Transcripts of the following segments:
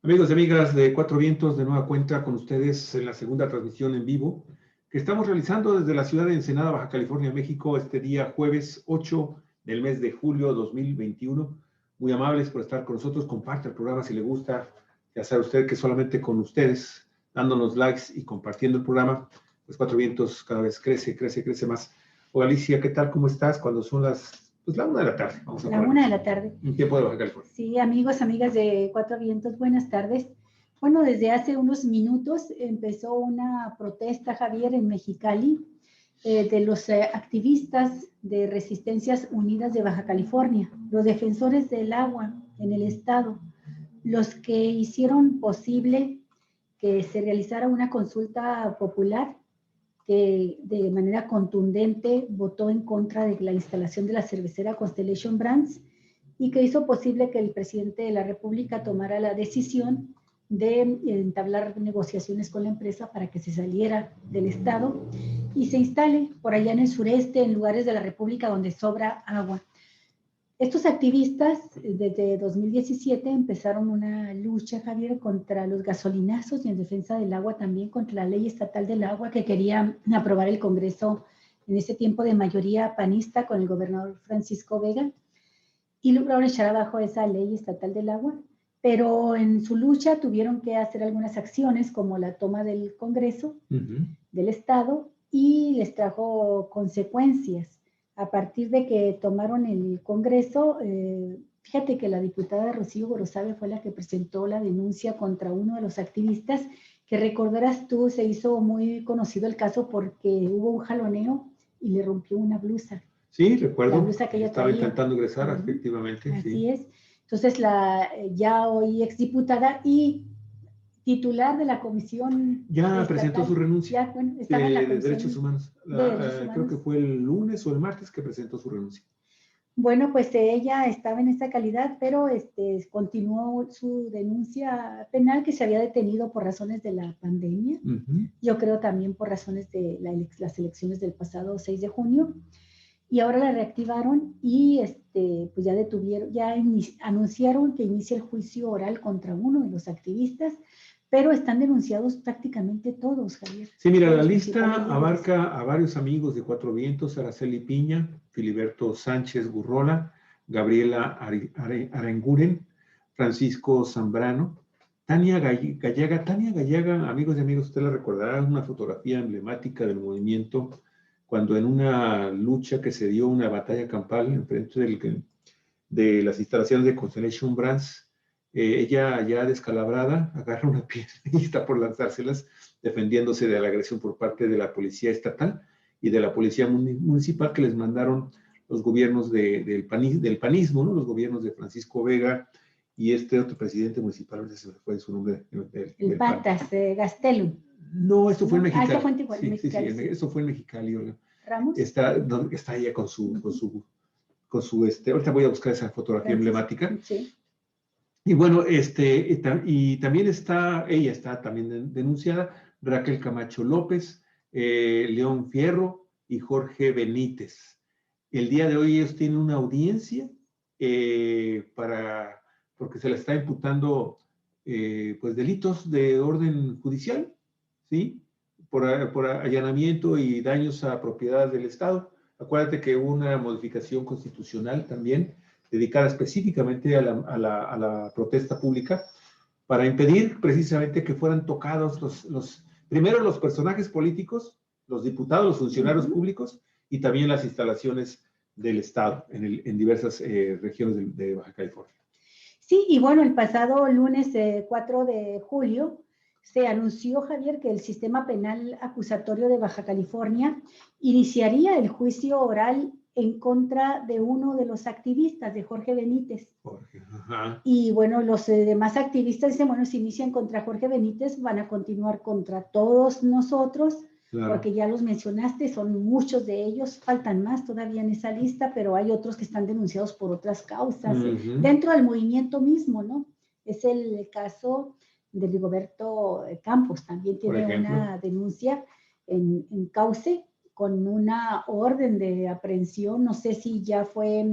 Amigos y amigas de Cuatro Vientos, de nueva cuenta con ustedes en la segunda transmisión en vivo que estamos realizando desde la ciudad de Ensenada, Baja California, México, este día jueves 8 del mes de julio 2021. Muy amables por estar con nosotros. Comparte el programa si le gusta. Ya sabe usted que solamente con ustedes, dándonos likes y compartiendo el programa, pues Cuatro Vientos cada vez crece más. Hola Alicia, ¿qué tal? ¿Cómo estás? Cuando son la 1 de la tarde. Vamos a la 1 de la tarde. En tiempo de Baja California. Sí, amigos, amigas de Cuatro Vientos, buenas tardes. Bueno, desde hace unos minutos empezó una protesta, Javier, en Mexicali, de los activistas de Resistencias Unidas de Baja California, los defensores del agua en el estado, los que hicieron posible que se realizara una consulta popular que de manera contundente votó en contra de la instalación de la cervecera Constellation Brands y que hizo posible que el presidente de la República tomara la decisión de entablar negociaciones con la empresa para que se saliera del estado y se instale por allá en el sureste, en lugares de la República donde sobra agua. Estos activistas desde 2017 empezaron una lucha, Javier, contra los gasolinazos y en defensa del agua, también contra la ley estatal del agua que quería aprobar el Congreso en ese tiempo de mayoría panista con el gobernador Francisco Vega, y lograron echar abajo esa ley estatal del agua, pero en su lucha tuvieron que hacer algunas acciones como la toma del Congreso, del Estado, y les trajo consecuencias. A partir de que tomaron el Congreso, fíjate que la diputada Rocío Gorosabe fue la que presentó la denuncia contra uno de los activistas, que recordarás tú, se hizo muy conocido el caso porque hubo un jaloneo y le rompió una blusa. Sí, recuerdo. La blusa que ella estaba traía. Intentando ingresar, efectivamente. Así sí. es. Entonces, la ya hoy exdiputada y titular de la comisión ya estatal, presentó su renuncia ya, bueno, estaba en la de Derechos Humanos. Creo que fue el lunes o el martes que presentó su renuncia. Bueno, pues ella estaba en esa calidad, pero continuó su denuncia penal, que se había detenido por razones de la pandemia. Yo creo también por razones de las elecciones del pasado 6 de junio. Y ahora la reactivaron y pues ya detuvieron, anunciaron que inicia el juicio oral contra uno de los activistas, pero están denunciados prácticamente todos, Javier. Sí, mira, la lista abarca a varios amigos de Cuatro Vientos: Araceli Piña, Filiberto Sánchez Gurrola, Gabriela Arenguren, Francisco Zambrano, Tania Gallaga. Tania Gallaga, amigos y amigas, usted la recordará, una fotografía emblemática del movimiento cuando en una lucha que se dio, una batalla campal enfrente de las instalaciones de Constellation Brands, ella ya descalabrada agarra una piedra y está por lanzárselas, defendiéndose de la agresión por parte de la policía estatal y de la policía municipal que les mandaron los gobiernos del panismo, ¿no? Los gobiernos de Francisco Vega y este otro presidente municipal, no sé si fue su nombre. El Patas, Gastelum. No, esto fue en Mexicali. Eso fue en Mexicali. Sí, eso fue en Mexicali, Olga. ¿Ramos? Está ella con su ahorita voy a buscar esa fotografía emblemática. Sí. Y bueno, y también ella está también denunciada, Raquel Camacho López, León Fierro y Jorge Benítez. El día de hoy ellos tienen una audiencia porque se les está imputando pues delitos de orden judicial, ¿sí? Por allanamiento y daños a propiedades del Estado. Acuérdate que hubo una modificación constitucional también dedicada específicamente a la protesta pública para impedir precisamente que fueran tocados primero los personajes políticos, los diputados, los funcionarios públicos y también las instalaciones del Estado en diversas regiones de Baja California. Sí, y bueno, el pasado lunes 4 de julio se anunció, Javier, que el Sistema Penal Acusatorio de Baja California iniciaría el juicio oral en contra de uno de los activistas, de Jorge Benítez. Y bueno, los demás activistas dicen, bueno, si inician contra Jorge Benítez, van a continuar contra todos nosotros, claro, porque ya los mencionaste, son muchos de ellos, faltan más todavía en esa lista, pero hay otros que están denunciados por otras causas, dentro del movimiento mismo, ¿no? Es el caso de Rigoberto Campos, también tiene una denuncia en cauce con una orden de aprehensión, no sé si ya fue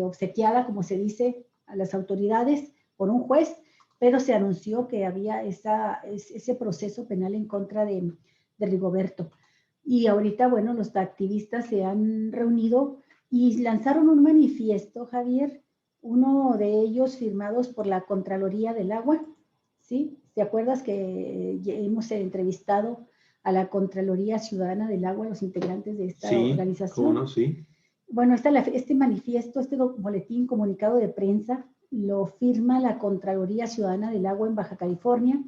obsequiada, como se dice, a las autoridades por un juez, pero se anunció que había ese proceso penal en contra de Rigoberto. Y ahorita, bueno, los activistas se han reunido y lanzaron un manifiesto, Javier, uno de ellos firmados por la Contraloría del Agua, ¿sí? ¿Te acuerdas que hemos entrevistado a la Contraloría Ciudadana del Agua, los integrantes de esta organización? ¿Cómo no? Sí. Bueno, este manifiesto, este boletín comunicado de prensa, lo firma la Contraloría Ciudadana del Agua en Baja California.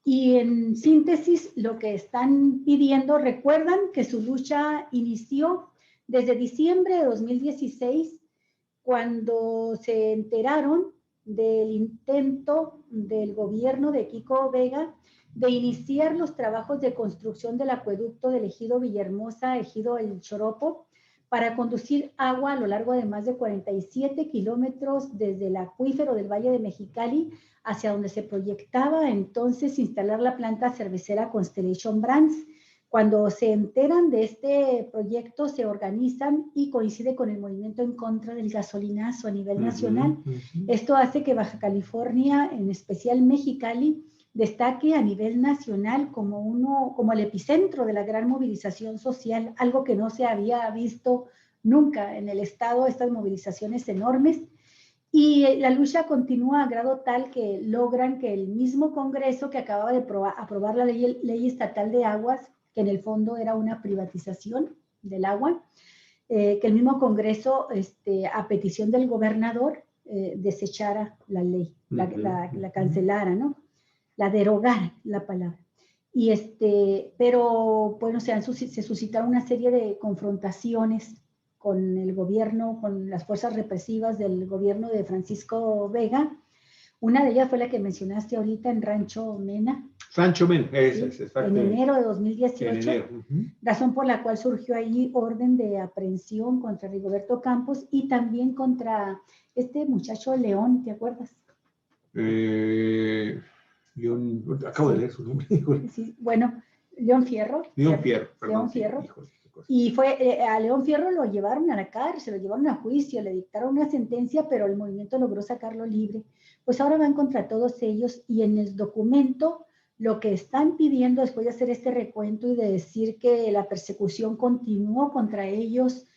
Y en síntesis, lo que están pidiendo, recuerdan que su lucha inició desde diciembre de 2016, cuando se enteraron del intento del gobierno de Kiko Vega de iniciar los trabajos de construcción del acueducto del ejido Villahermosa, ejido El Choropo, para conducir agua a lo largo de más de 47 kilómetros desde el acuífero del Valle de Mexicali hacia donde se proyectaba entonces instalar la planta cervecera Constellation Brands. Cuando se enteran de este proyecto, se organizan y coincide con el movimiento en contra del gasolinazo a nivel nacional. Esto hace que Baja California, en especial Mexicali, destaque a nivel nacional como el epicentro de la gran movilización social, algo que no se había visto nunca en el estado, estas movilizaciones enormes. Y la lucha continúa a grado tal que logran que el mismo Congreso que acababa de aprobar la ley estatal de aguas, que en el fondo era una privatización del agua, que el mismo Congreso, a petición del gobernador, desechara la ley, la cancelara, ¿no? La derogara, la palabra. Y pero bueno, se suscitaron una serie de confrontaciones con el gobierno, con las fuerzas represivas del gobierno de Francisco Vega. Una de ellas fue la que mencionaste ahorita en Rancho Mena. Rancho Mena, en enero de 2018, razón por la cual surgió ahí orden de aprehensión contra Rigoberto Campos y también contra este muchacho León, ¿te acuerdas? León, acabo de leer su nombre. Sí, bueno, León Fierro. León Fierro, perdón. León Fierro. Híjole, y a León Fierro lo llevaron a la cárcel, lo llevaron a juicio, le dictaron una sentencia, pero el movimiento logró sacarlo libre. Pues ahora van contra todos ellos y en el documento lo que están pidiendo después de hacer este recuento y de decir que la persecución continuó contra ellos,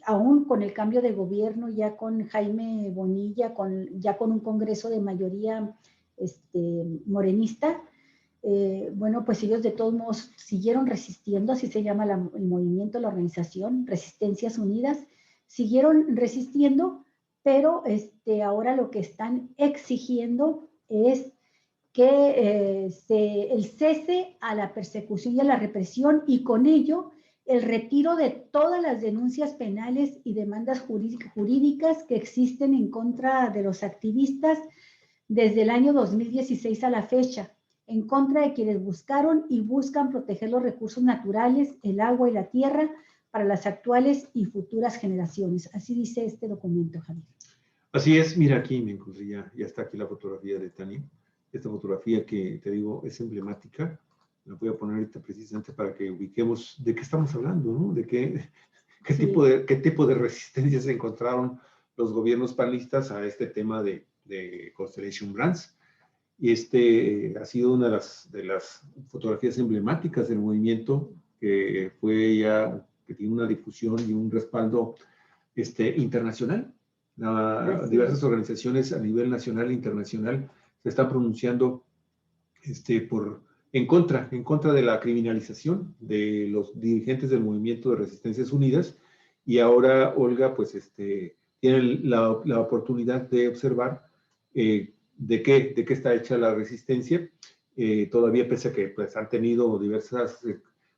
aún con el cambio de gobierno, ya con Jaime Bonilla, ya con un congreso de mayoría morenista, bueno, pues ellos de todos modos siguieron resistiendo, así se llama el movimiento, la organización, Resistencias Unidas, siguieron resistiendo, pero ahora lo que están exigiendo es que el cese a la persecución y a la represión y con ello el retiro de todas las denuncias penales y demandas jurídicas que existen en contra de los activistas desde el año 2016 a la fecha, en contra de quienes buscaron y buscan proteger los recursos naturales, el agua y la tierra para las actuales y futuras generaciones. Así dice este documento, Javier. Así es, mira aquí, me encontré, ya está aquí la fotografía de Tania. Esta fotografía que te digo es emblemática. La voy a poner ahorita precisamente para que ubiquemos de qué estamos hablando, ¿no? De qué tipo de resistencia se encontraron los gobiernos panistas a este tema de Constellation Brands. Y ha sido una de las fotografías emblemáticas del movimiento que tiene una difusión y un respaldo internacional. Diversas organizaciones a nivel nacional e internacional se están pronunciando en contra de la criminalización de los dirigentes del movimiento de Resistencias Unidas. Y ahora Olga, pues, tiene la oportunidad de observar de qué está hecha la resistencia, todavía pese a que pues, han tenido diversas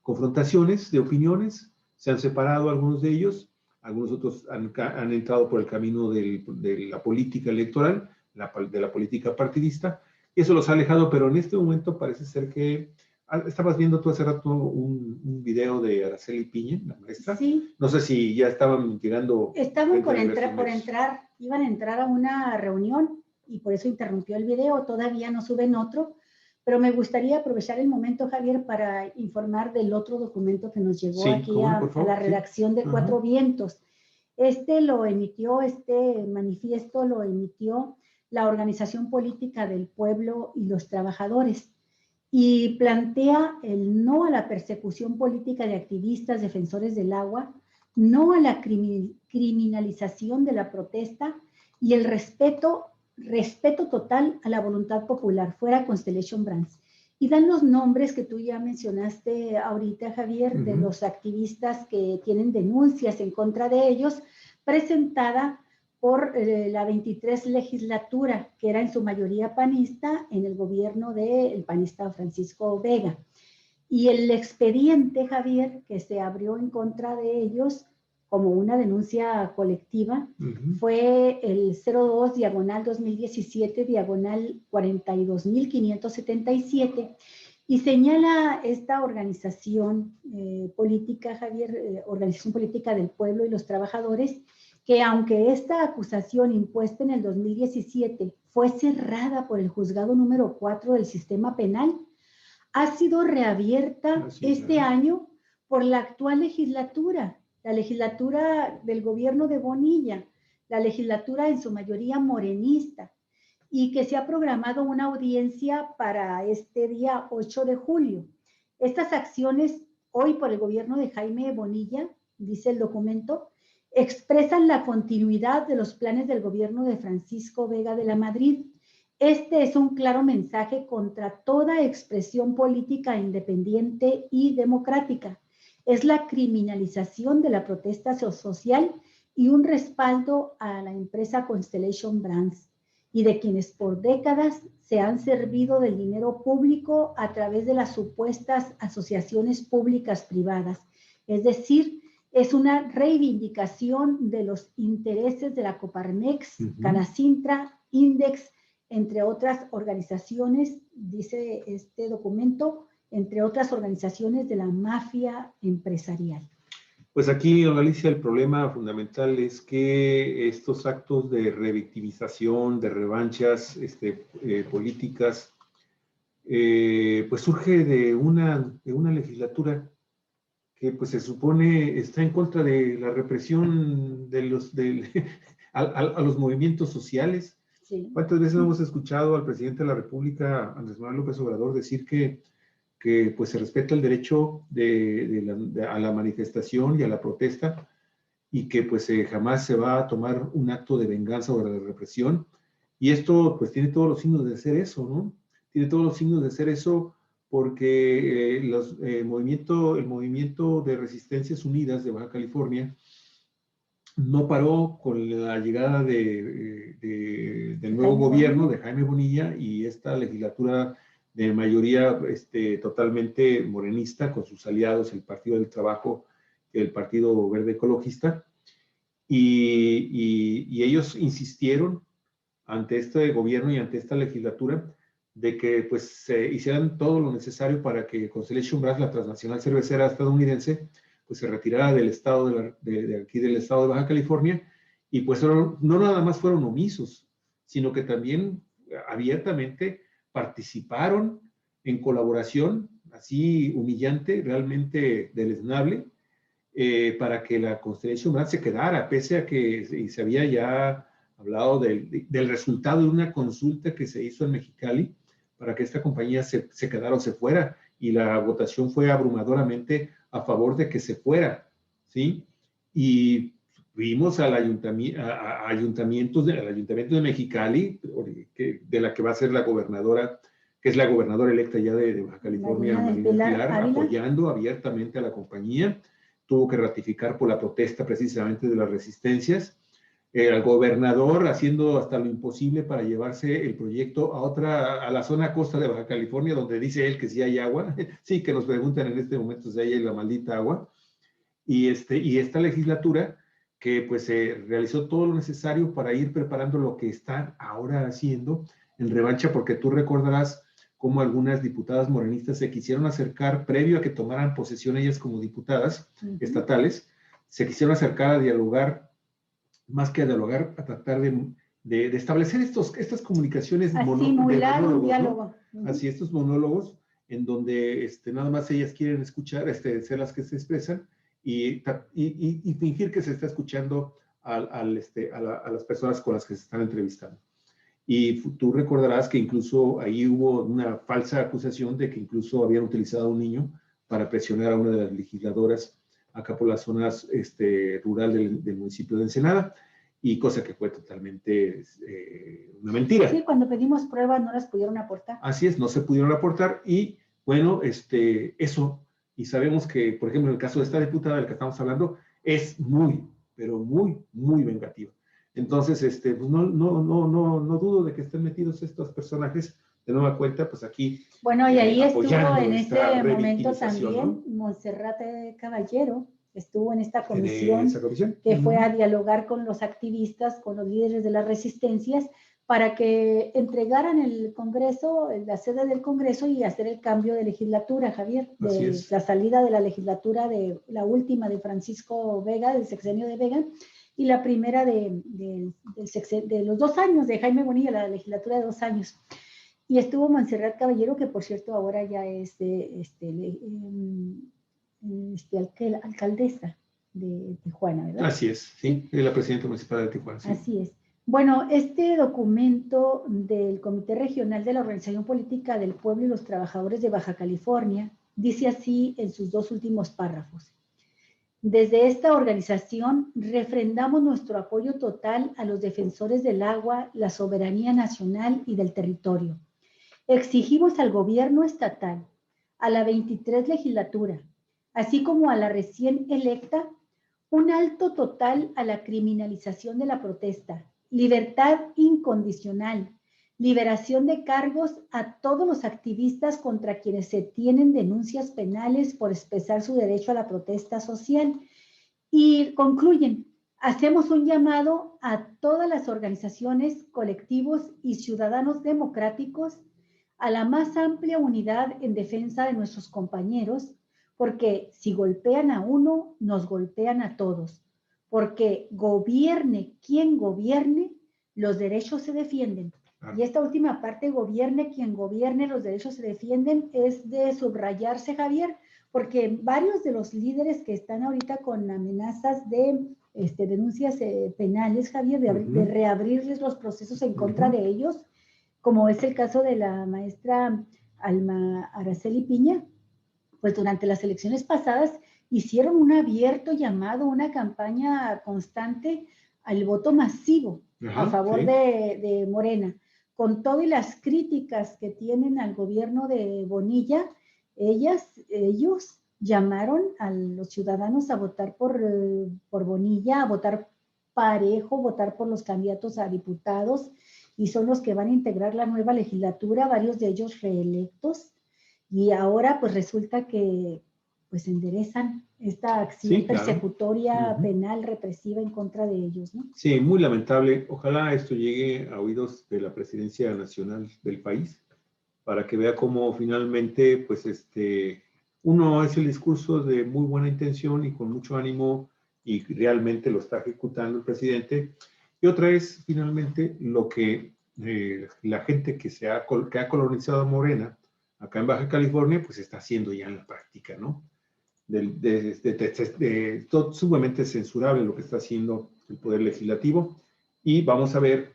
confrontaciones de opiniones, se han separado algunos de ellos, algunos otros han entrado por el camino de la política electoral, de la política partidista, y eso los ha alejado, pero en este momento parece ser que estabas viendo tú hace rato un video de Araceli Piña, la maestra. Sí. No sé si ya estaban llegando. Estaban iban a entrar a una reunión y por eso interrumpió el video, todavía no suben otro, pero me gustaría aprovechar el momento, Javier, para informar del otro documento que nos llegó aquí a la redacción de Cuatro Vientos. Este manifiesto lo emitió la organización política del pueblo y los trabajadores, y plantea el no a la persecución política de activistas defensores del agua, no a la criminalización de la protesta y el respeto total a la voluntad popular, fuera Constellation Brands. Y dan los nombres que tú ya mencionaste ahorita, Javier, de los activistas que tienen denuncias en contra de ellos, presentada por la 23 legislatura, que era en su mayoría panista, en el gobierno del panista Francisco Vega. Y el expediente, Javier, que se abrió en contra de ellos como una denuncia colectiva, fue el 02/2017/42.577, y señala esta organización política, Javier, Organización Política del Pueblo y los Trabajadores, que aunque esta acusación impuesta en el 2017 fue cerrada por el juzgado número 4 del sistema penal, ha sido reabierta este año por la actual legislatura, la legislatura del gobierno de Bonilla, la legislatura en su mayoría morenista, y que se ha programado una audiencia para este día 8 de julio. Estas acciones hoy por el gobierno de Jaime Bonilla, dice el documento, expresan la continuidad de los planes del gobierno de Francisco Vega de la Madrid. Este es un claro mensaje contra toda expresión política independiente y democrática. Es la criminalización de la protesta social y un respaldo a la empresa Constellation Brands y de quienes por décadas se han servido del dinero público a través de las supuestas asociaciones públicas privadas. Es decir, es una reivindicación de los intereses de la Coparmex, Canacintra, Index, entre otras organizaciones, dice este documento, entre otras organizaciones de la mafia empresarial. Pues aquí, don Alicia, el problema fundamental es que estos actos de revictimización, de revanchas políticas, pues surge de una legislatura que pues se supone está en contra de la represión de a los movimientos sociales. Sí. ¿Cuántas veces hemos escuchado al presidente de la República, Andrés Manuel López Obrador, decir que pues se respeta el derecho a la manifestación y a la protesta, y que pues jamás se va a tomar un acto de venganza o de represión? Y esto pues tiene todos los signos de ser eso, ¿no? Tiene todos los signos de ser eso porque el movimiento de Resistencias Unidas de Baja California no paró con la llegada del nuevo gobierno de Jaime Bonilla y esta legislatura de mayoría totalmente morenista, con sus aliados, el Partido del Trabajo, el Partido Verde Ecologista, y ellos insistieron ante este gobierno y ante esta legislatura de que pues se hicieran todo lo necesario para que Constellation Brands, la transnacional cervecera estadounidense, pues se retirara del estado de aquí del estado de Baja California, y pues no nada más fueron omisos, sino que también abiertamente participaron en colaboración, así humillante, realmente deleznable, para que la Constellation Brands se quedara, pese a que se había ya hablado del resultado de una consulta que se hizo en Mexicali para que esta compañía se quedara o se fuera, y la votación fue abrumadoramente a favor de que se fuera, ¿sí? Y vimos al ayuntamiento de Mexicali, de la que va a ser la gobernadora, que es la gobernadora electa ya de Baja California, Marina Pilar, apoyando abiertamente a la compañía. Tuvo que ratificar por la protesta precisamente de las resistencias. El gobernador haciendo hasta lo imposible para llevarse el proyecto a la zona costa de Baja California, donde dice él que sí hay agua. Sí, que nos preguntan en este momento si hay la maldita agua. Y esta legislatura que pues realizó todo lo necesario para ir preparando lo que están ahora haciendo en revancha, porque tú recordarás cómo algunas diputadas morenistas se quisieron acercar, previo a que tomaran posesión ellas como diputadas estatales, se quisieron acercar a dialogar, más que a dialogar, a tratar de establecer estas comunicaciones, simular un diálogo, ¿no? Así, estos monólogos en donde nada más ellas quieren escuchar, ser las que se expresan, y fingir que se está escuchando a las personas con las que se están entrevistando. Y tú recordarás que incluso ahí hubo una falsa acusación de que incluso habían utilizado a un niño para presionar a una de las legisladoras acá por las zonas rural del municipio de Ensenada, y cosa que fue totalmente una mentira. Sí, cuando pedimos pruebas no las pudieron aportar. Así es, no se pudieron aportar, y bueno, eso, y sabemos que, por ejemplo, en el caso de esta diputada del que estamos hablando, es muy, pero muy, muy vengativa. Entonces, pues no dudo de que estén metidos estos personajes de nueva cuenta, pues aquí. Bueno, y ahí estuvo en esta ese momento revictimización, también, ¿no? Montserrat Caballero, estuvo en esta ¿En comisión esa comisión? que fue a dialogar con los activistas, con los líderes de las resistencias, para que entregaran el Congreso, la sede del Congreso, y hacer el cambio de legislatura, Javier, de la salida de la legislatura, de la última de Francisco Vega, del sexenio de Vega, y la primera de los 2 años de Jaime Bonilla, la legislatura de 2 años. Y estuvo Montserrat Caballero, que por cierto ahora ya es alcaldesa de Tijuana, ¿verdad? Así es, sí, es la presidenta municipal de Tijuana. Sí. Así es. Bueno, este documento del Comité Regional de la Organización Política del Pueblo y los Trabajadores de Baja California dice así en sus 2 últimos párrafos. Desde esta organización refrendamos nuestro apoyo total a los defensores del agua, la soberanía nacional y del territorio. Exigimos al gobierno estatal, a la 23 legislatura, así como a la recién electa, un alto total a la criminalización de la protesta, libertad incondicional, liberación de cargos a todos los activistas contra quienes se tienen denuncias penales por expresar su derecho a la protesta social. Y concluyen, hacemos un llamado a todas las organizaciones, colectivos y ciudadanos democráticos a la más amplia unidad en defensa de nuestros compañeros, porque si golpean a uno, nos golpean a todos. Porque gobierne quien gobierne, los derechos se defienden. Y esta última parte, gobierne quien gobierne, los derechos se defienden, es de subrayarse, Javier, porque varios de los líderes que están ahorita con amenazas de denuncias penales, Javier, de reabrirles los procesos en contra de ellos, como es el caso de la maestra Alma Araceli Piña, pues durante las elecciones pasadas hicieron un abierto llamado, una campaña constante al voto masivo a favor de Morena. Con todas las críticas que tienen al gobierno de Bonilla, ellos llamaron a los ciudadanos a votar por Bonilla, a votar parejo, votar por los candidatos a diputados, y son los que van a integrar la nueva legislatura, varios de ellos reelectos, y ahora pues resulta que pues enderezan esta acción persecutoria, penal, represiva en contra de ellos, ¿no? Sí, muy lamentable. Ojalá esto llegue a oídos de la presidencia nacional del país, para que vea cómo finalmente, pues uno es el discurso de muy buena intención y con mucho ánimo, y realmente lo está ejecutando el presidente, y otra es finalmente lo que la gente que ha colonizado Morena, acá en Baja California, pues está haciendo ya en la práctica, ¿no? Todo sumamente censurable lo que está haciendo el Poder Legislativo, y vamos a ver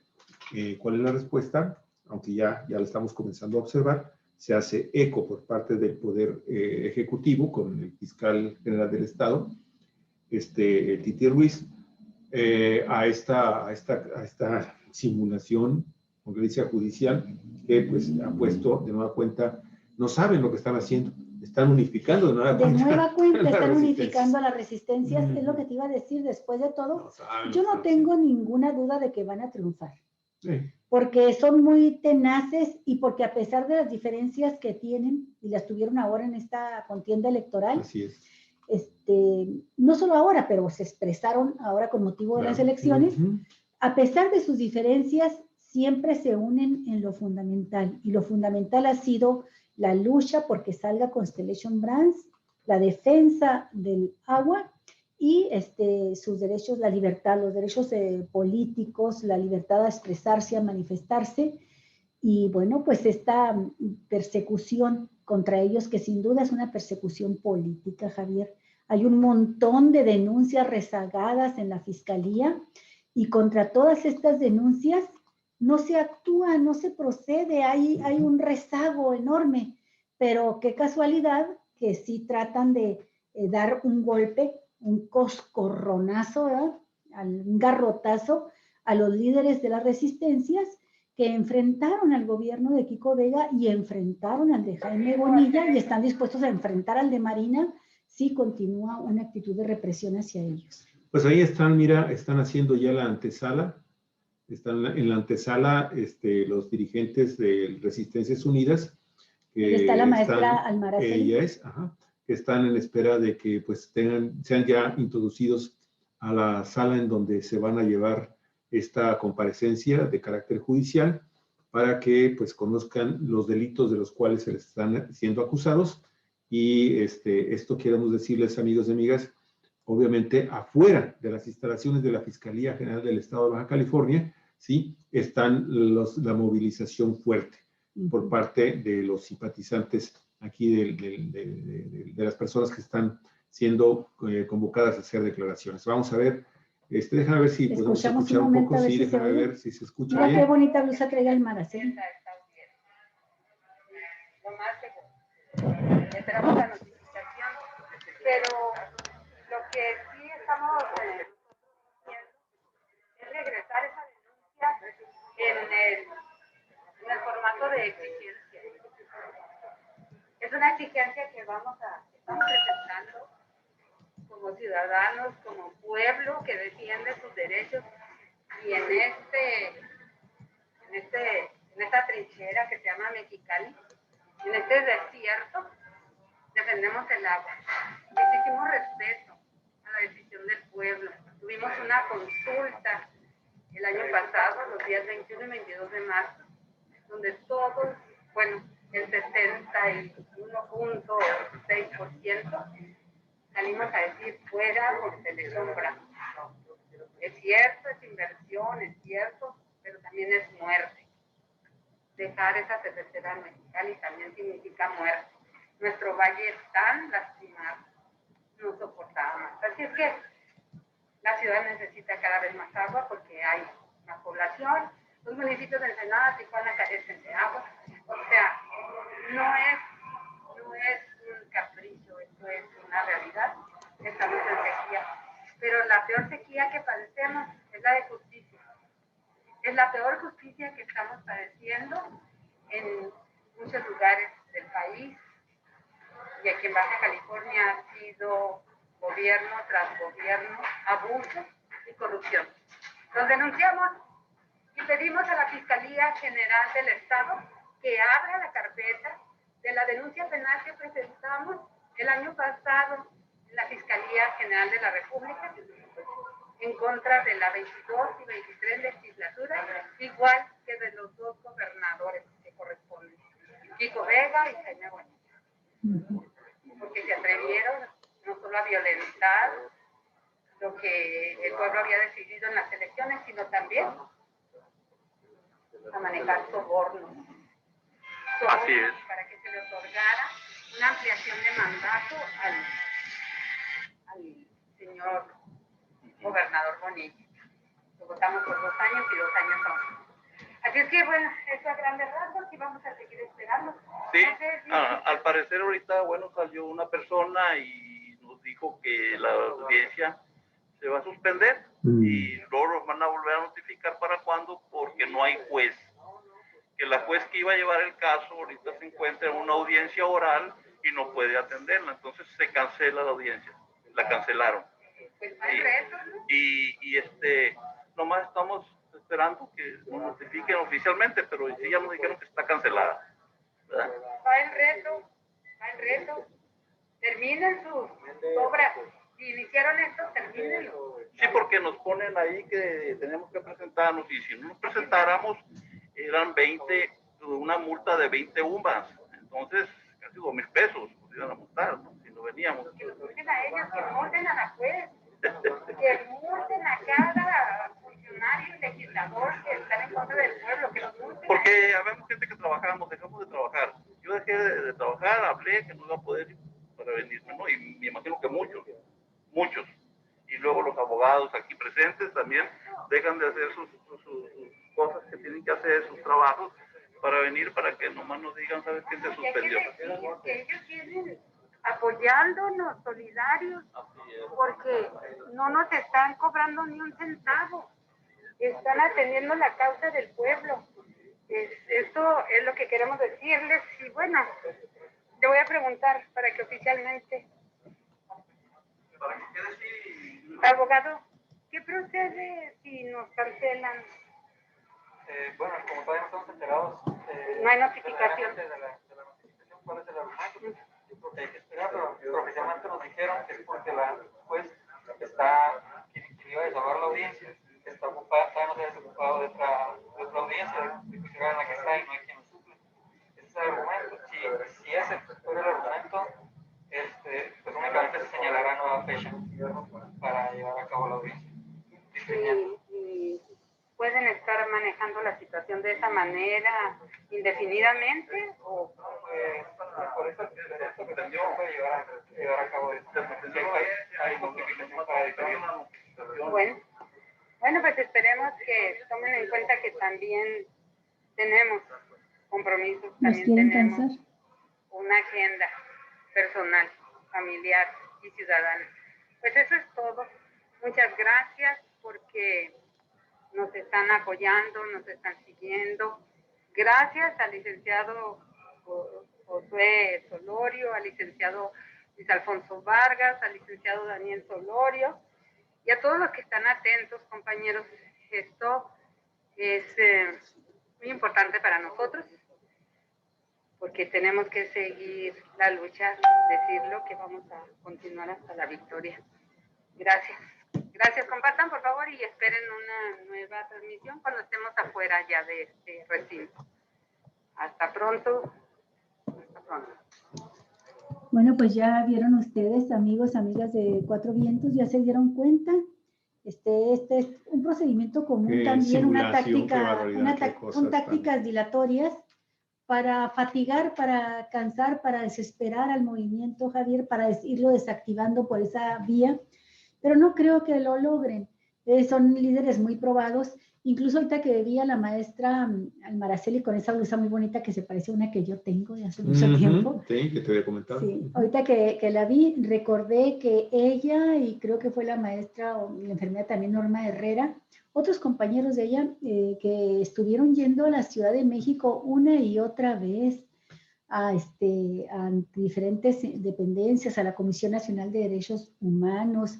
cuál es la respuesta, aunque ya la estamos comenzando a observar. Se hace eco por parte del Poder Ejecutivo con el Fiscal General del Estado, Titi Ruiz, a esta simulación, congresia judicial, que pues ha puesto de nueva cuenta, no saben lo que están haciendo, están unificando de nueva cuenta. De nueva cuenta están unificando a las resistencias, es lo que te iba a decir. Después de todo, yo no tengo ninguna duda de que van a triunfar. Sí. Porque son muy tenaces, y porque a pesar de las diferencias que tienen, y las tuvieron ahora en esta contienda electoral, así es. No solo ahora, pero se expresaron ahora con motivo de las elecciones, a pesar de sus diferencias, siempre se unen en lo fundamental, y lo fundamental ha sido la lucha porque salga Constellation Brands, la defensa del agua y sus derechos, la libertad, los derechos políticos, la libertad a expresarse, a manifestarse. Y bueno, pues esta persecución contra ellos, que sin duda es una persecución política, Javier. Hay un montón de denuncias rezagadas en la fiscalía, y contra todas estas denuncias no se actúa, no se procede, hay un rezago enorme, pero qué casualidad que sí tratan de dar un golpe, un coscorronazo, ¿verdad? Un garrotazo a los líderes de las resistencias que enfrentaron al gobierno de Kiko Vega y enfrentaron al de Jaime Bonilla y están dispuestos a enfrentar al de Marina si continúa una actitud de represión hacia ellos. Pues ahí están, mira, están haciendo ya la antesala. Están en la antesala los dirigentes de Resistencias Unidas. Está la maestra Almaraceli. Ella es, que están en espera de que pues sean ya introducidos a la sala en donde se van a llevar esta comparecencia de carácter judicial para que pues conozcan los delitos de los cuales se les están siendo acusados. Y esto queremos decirles, amigos y amigas, obviamente afuera de las instalaciones de la Fiscalía General del Estado de Baja California, ¿sí? Están la movilización fuerte por parte de los simpatizantes aquí de las personas que están siendo convocadas a hacer declaraciones. Vamos a ver, déjame ver si podemos escuchar un poco, sí, déjame ver si se escucha bien. Mira qué bonita blusa trae Almaraceli. Lo más seguro. Esperamos la notificación, pero lo que sí estamos haciendo es regresar esa denuncia en el formato de exigencia. Es una exigencia que estamos presentando como ciudadanos, como pueblo que defiende sus derechos, y en esta trinchera que se llama Mexicali, en este desierto, defendemos el agua. Exigimos respeto a la decisión del pueblo. Tuvimos una consulta el año pasado, los días 21 y 22 de marzo, donde todos, bueno, el 71.6% salimos a decir fuera por Telesombra. Es cierto, es inversión, es cierto, pero también es muerte. Dejar esa cervecera en Mexicali también significa muerte. Nuestro valle es tan lastimado, no soportaba más. Así es que la ciudad necesita cada vez más agua porque hay más población. Los municipios de Ensenada, Tijuana carecen de agua. O sea, no es un capricho, esto es una realidad. Estamos en sequía. Pero la peor sequía que padecemos es la de justicia. Es la peor justicia que estamos padeciendo en muchos lugares del país. Y aquí en Baja California ha sido gobierno tras gobierno, abuso y corrupción. Los denunciamos y pedimos a la Fiscalía General del Estado que abra la carpeta de la denuncia penal que presentamos el año pasado en la Fiscalía General de la República en contra de la 22 y 23 legislatura, igual que de los dos gobernadores que corresponden, Kiko Vega y Jaime Bonilla. Porque se atrevieron no solo a violentar lo que el pueblo había decidido en las elecciones, sino también a manejar sobornos. Así es. Para que se le otorgara una ampliación de mandato al señor gobernador Bonilla. Lo votamos por 2 años y 2 años son. Así es que, bueno, eso a grandes rasgos y vamos a seguir esperando. Sí, al parecer ahorita, bueno, salió una persona y nos dijo que la audiencia se va a suspender y luego nos van a volver a notificar para cuándo, porque no hay juez. Que la juez que iba a llevar el caso ahorita se encuentra en una audiencia oral y no puede atenderla, entonces se cancela la audiencia, la cancelaron. Y nomás estamos esperando que nos notifiquen oficialmente, pero sí ya nos dijeron que está cancelada, ¿verdad? Va el reto. Terminen sus obras. Si iniciaron esto, termínenlo. Sí, porque nos ponen ahí que tenemos que presentarnos, y si no nos presentáramos, eran una multa de 20 UMAS, entonces casi 2,000 pesos nos iban a multar, ¿no? Si no veníamos. Que los multen a ellos, que multen a la juez, que multen a cada funcionario y legislador que están en contra del pueblo, que los multen. Porque habemos gente que trabajamos, dejamos de trabajar. Yo dejé de trabajar, hablé que no iba a poder ir para venirme, ¿no? Y me imagino que muchos. Y luego los abogados aquí presentes también dejan de hacer sus cosas que tienen que trabajos para venir, para que nomás nos digan, ¿sabes qué? Se suspendió. Que ellos vienen apoyándonos, solidarios, porque no nos están cobrando ni un centavo. Están atendiendo la causa del pueblo. Esto es lo que queremos decirles. Y bueno, te voy a preguntar para que oficialmente. Para que quede así. Abogado, ¿qué procede si nos cancelan? Bueno, como todavía no estamos enterados, No hay notificación. de la notificación, ¿cuál es el argumento? Yo creo que hay que esperar, pero oficialmente nos dijeron que es porque la juez está, quien iba a desahogar la audiencia, está ocupada, todavía no se ha desocupado de otra audiencia, de en la que está y no hay quien lo suple. Ese es el argumento. Si ese fuera el argumento, pues únicamente se señalará nueva fecha para llevar a cabo la audiencia. Y pueden estar manejando la situación de esa manera indefinidamente o por eso que se puede llevar a cabo esto. Hay justificación para evitarlo. Bueno, pues esperemos que tomen en cuenta que también tenemos compromisos, también tenemos una agenda personal, familiar y ciudadana. Pues eso es todo. Muchas gracias porque nos están apoyando, nos están siguiendo. Gracias al licenciado Josué Solorio, al licenciado Luis Alfonso Vargas, al licenciado Daniel Solorio y a todos los que están atentos, compañeros. Esto es muy importante para nosotros porque tenemos que seguir la lucha, decirlo, que vamos a continuar hasta la victoria. Gracias. Gracias, compartan por favor y esperen una nueva transmisión cuando estemos afuera ya de este recinto. Hasta pronto. Hasta pronto. Bueno, pues ya vieron ustedes, amigos, amigas de Cuatro Vientos, ya se dieron cuenta. Este es un procedimiento común también, una táctica, son tácticas dilatorias para fatigar, para cansar, para desesperar al movimiento, Javier, para irlo desactivando por esa vía. Pero no creo que lo logren. Son líderes muy probados. Incluso ahorita que vi a la maestra Almaraceli con esa blusa muy bonita que se parece a una que yo tengo de hace mucho tiempo. Sí, que te había comentado. Sí, ahorita que la vi, recordé que ella, y creo que fue la maestra o la enfermera también, Norma Herrera, otros compañeros de ella que estuvieron yendo a la Ciudad de México una y otra vez a diferentes dependencias, a la Comisión Nacional de Derechos Humanos,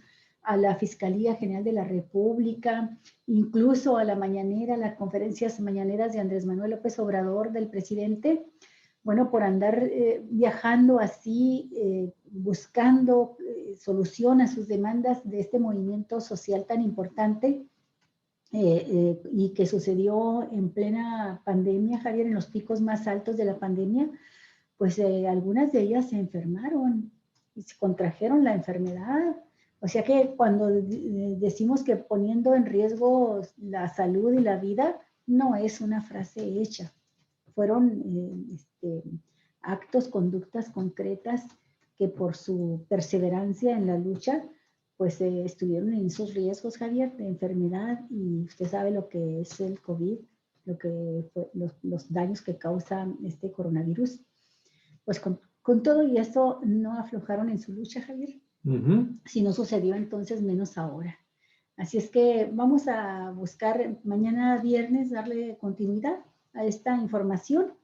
a la Fiscalía General de la República, incluso a la mañanera, las conferencias mañaneras de Andrés Manuel López Obrador, del presidente, bueno, por andar viajando así, buscando solución a sus demandas de este movimiento social tan importante y que sucedió en plena pandemia, Javier, en los picos más altos de la pandemia, pues algunas de ellas se enfermaron y se contrajeron la enfermedad. O sea que cuando decimos que poniendo en riesgo la salud y la vida, no es una frase hecha. Fueron actos, conductas concretas que por su perseverancia en la lucha, pues estuvieron en esos riesgos, Javier, de enfermedad, y usted sabe lo que es el COVID, lo que fue, los daños que causa este coronavirus. Pues con todo y eso no aflojaron en su lucha, Javier. Si no sucedió entonces, menos ahora. Así es que vamos a buscar mañana viernes darle continuidad a esta información.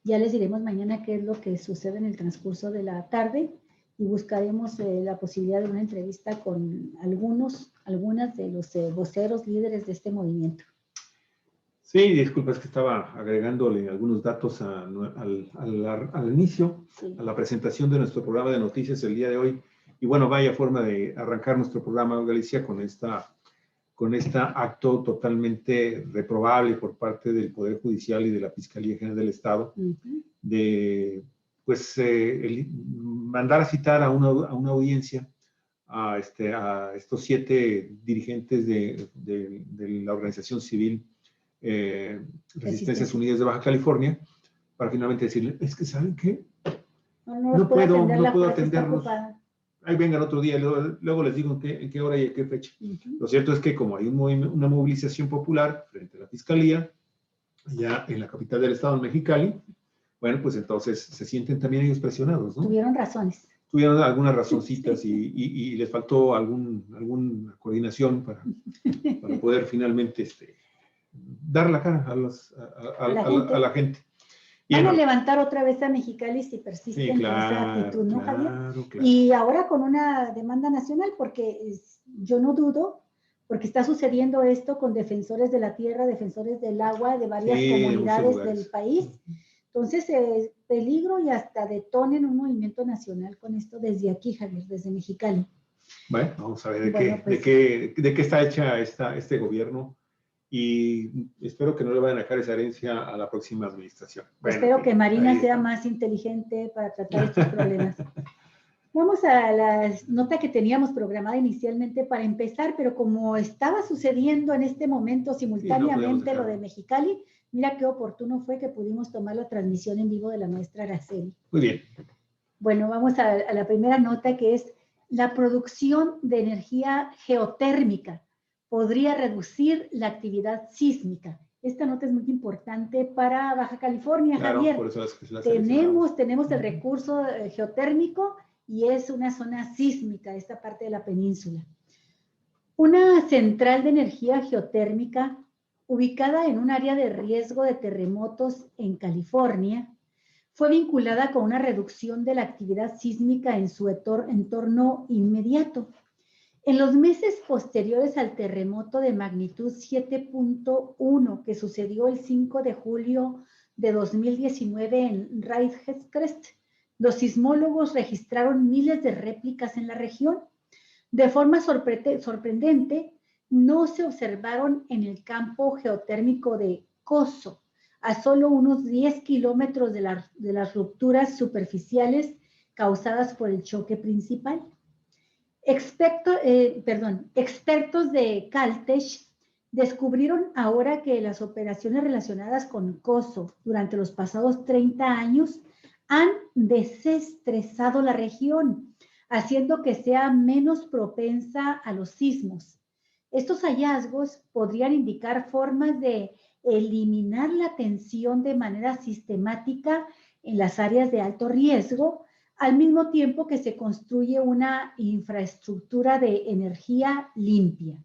Ya les diremos mañana qué es lo que sucede en el transcurso de la tarde y buscaremos la posibilidad de una entrevista con algunas de los voceros líderes de este movimiento. Sí, disculpa, es que estaba agregándole algunos datos al inicio, sí, a la presentación de nuestro programa de noticias el día de hoy. Y bueno, vaya forma de arrancar nuestro programa, Galicia, con este acto totalmente reprobable por parte del Poder Judicial y de la Fiscalía General del Estado, de pues mandar a citar a una audiencia a estos 7 dirigentes de la organización civil Resistencias Unidas de Baja California, para finalmente decirle, es que ¿saben qué? No puedo atenderlos. Ahí vengan otro día, luego les digo en qué hora y en qué fecha. Lo cierto es que como hay una movilización popular frente a la Fiscalía, allá en la capital del estado, en Mexicali, bueno, pues entonces se sienten también ellos presionados, ¿no? Tuvieron razones. Tuvieron algunas razoncitas y les faltó alguna coordinación para poder finalmente dar la cara a la gente. Van a levantar otra vez a Mexicali si persisten con esa actitud, ¿no, Javier? Claro. Y ahora con una demanda nacional, porque yo no dudo, porque está sucediendo esto con defensores de la tierra, defensores del agua, de varias comunidades del país. Entonces, peligro y hasta detonen un movimiento nacional con esto desde aquí, Javier, desde Mexicali. Bueno, vamos a ver de qué está hecha este gobierno. Y espero que no le vayan a dejar esa herencia a la próxima administración. Bueno, espero que Marina sea más inteligente para tratar estos problemas. Vamos a la nota que teníamos programada inicialmente para empezar, pero como estaba sucediendo en este momento simultáneamente lo de Mexicali, mira qué oportuno fue que pudimos tomar la transmisión en vivo de la maestra Araceli. Muy bien. Bueno, vamos a la primera nota, que es la producción de energía geotérmica podría reducir la actividad sísmica. Esta nota es muy importante para Baja California, claro, Javier. Por eso tenemos el recurso geotérmico y es una zona sísmica, esta parte de la península. Una central de energía geotérmica ubicada en un área de riesgo de terremotos en California fue vinculada con una reducción de la actividad sísmica en su entorno inmediato. En los meses posteriores al terremoto de magnitud 7.1 que sucedió el 5 de julio de 2019 en Ridgecrest, los sismólogos registraron miles de réplicas en la región. De forma sorprendente, no se observaron en el campo geotérmico de Coso, a solo unos 10 kilómetros de las rupturas superficiales causadas por el choque principal. Expertos de Caltech descubrieron ahora que las operaciones relacionadas con Coso durante los pasados 30 años han desestresado la región, haciendo que sea menos propensa a los sismos. Estos hallazgos podrían indicar formas de eliminar la tensión de manera sistemática en las áreas de alto riesgo, al mismo tiempo que se construye una infraestructura de energía limpia.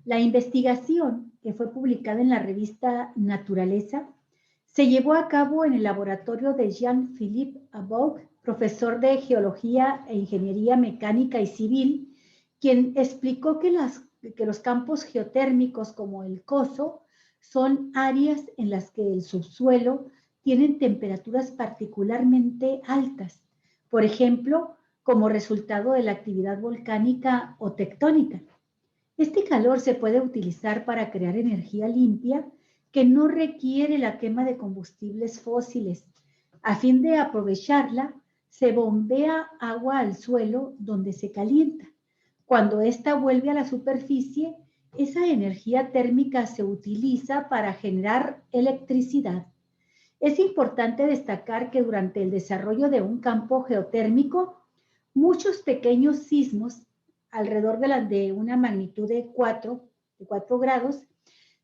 La investigación, que fue publicada en la revista Naturaleza, se llevó a cabo en el laboratorio de Jean-Philippe Abouk, profesor de Geología e Ingeniería Mecánica y Civil, quien explicó que los campos geotérmicos como el Coso son áreas en las que el subsuelo tienen temperaturas particularmente altas, por ejemplo, como resultado de la actividad volcánica o tectónica. Este calor se puede utilizar para crear energía limpia que no requiere la quema de combustibles fósiles. A fin de aprovecharla, se bombea agua al suelo donde se calienta. Cuando ésta vuelve a la superficie, esa energía térmica se utiliza para generar electricidad. Es importante destacar que durante el desarrollo de un campo geotérmico, muchos pequeños sismos, alrededor de una magnitud de 4 grados,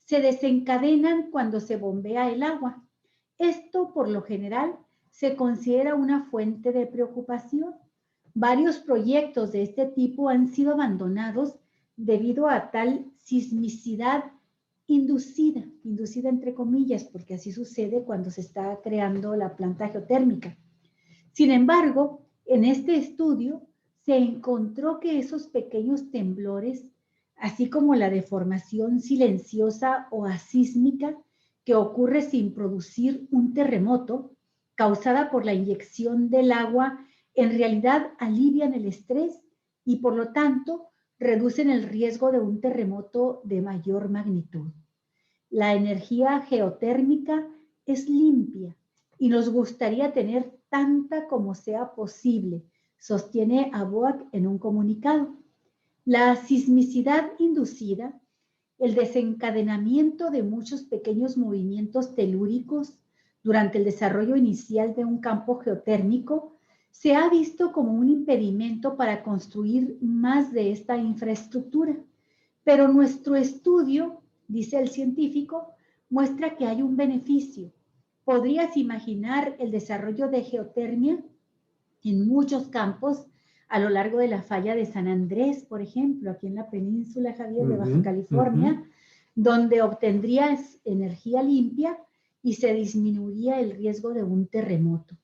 se desencadenan cuando se bombea el agua. Esto, por lo general, se considera una fuente de preocupación. Varios proyectos de este tipo han sido abandonados debido a tal sismicidad inducida entre comillas, porque así sucede cuando se está creando la planta geotérmica. Sin embargo, en este estudio se encontró que esos pequeños temblores, así como la deformación silenciosa o asísmica que ocurre sin producir un terremoto, causada por la inyección del agua, en realidad alivian el estrés y por lo tanto reducen el riesgo de un terremoto de mayor magnitud. La energía geotérmica es limpia y nos gustaría tener tanta como sea posible, sostiene Abouk en un comunicado. La sismicidad inducida, el desencadenamiento de muchos pequeños movimientos telúricos durante el desarrollo inicial de un campo geotérmico, se ha visto como un impedimento para construir más de esta infraestructura. Pero nuestro estudio, dice el científico, muestra que hay un beneficio. ¿Podrías imaginar el desarrollo de geotermia en muchos campos a lo largo de la falla de San Andrés, por ejemplo, aquí en la península, Javier, de Baja California, donde obtendrías energía limpia y se disminuiría el riesgo de un terremoto?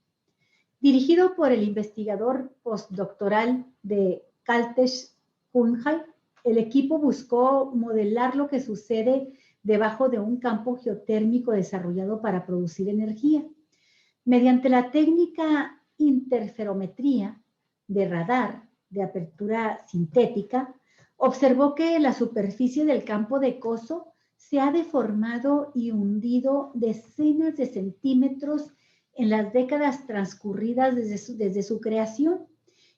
Dirigido por el investigador postdoctoral de Caltech Kunhai, el equipo buscó modelar lo que sucede debajo de un campo geotérmico desarrollado para producir energía. Mediante la técnica interferometría de radar de apertura sintética, observó que la superficie del campo de Coso se ha deformado y hundido decenas de centímetros en las décadas transcurridas desde su creación.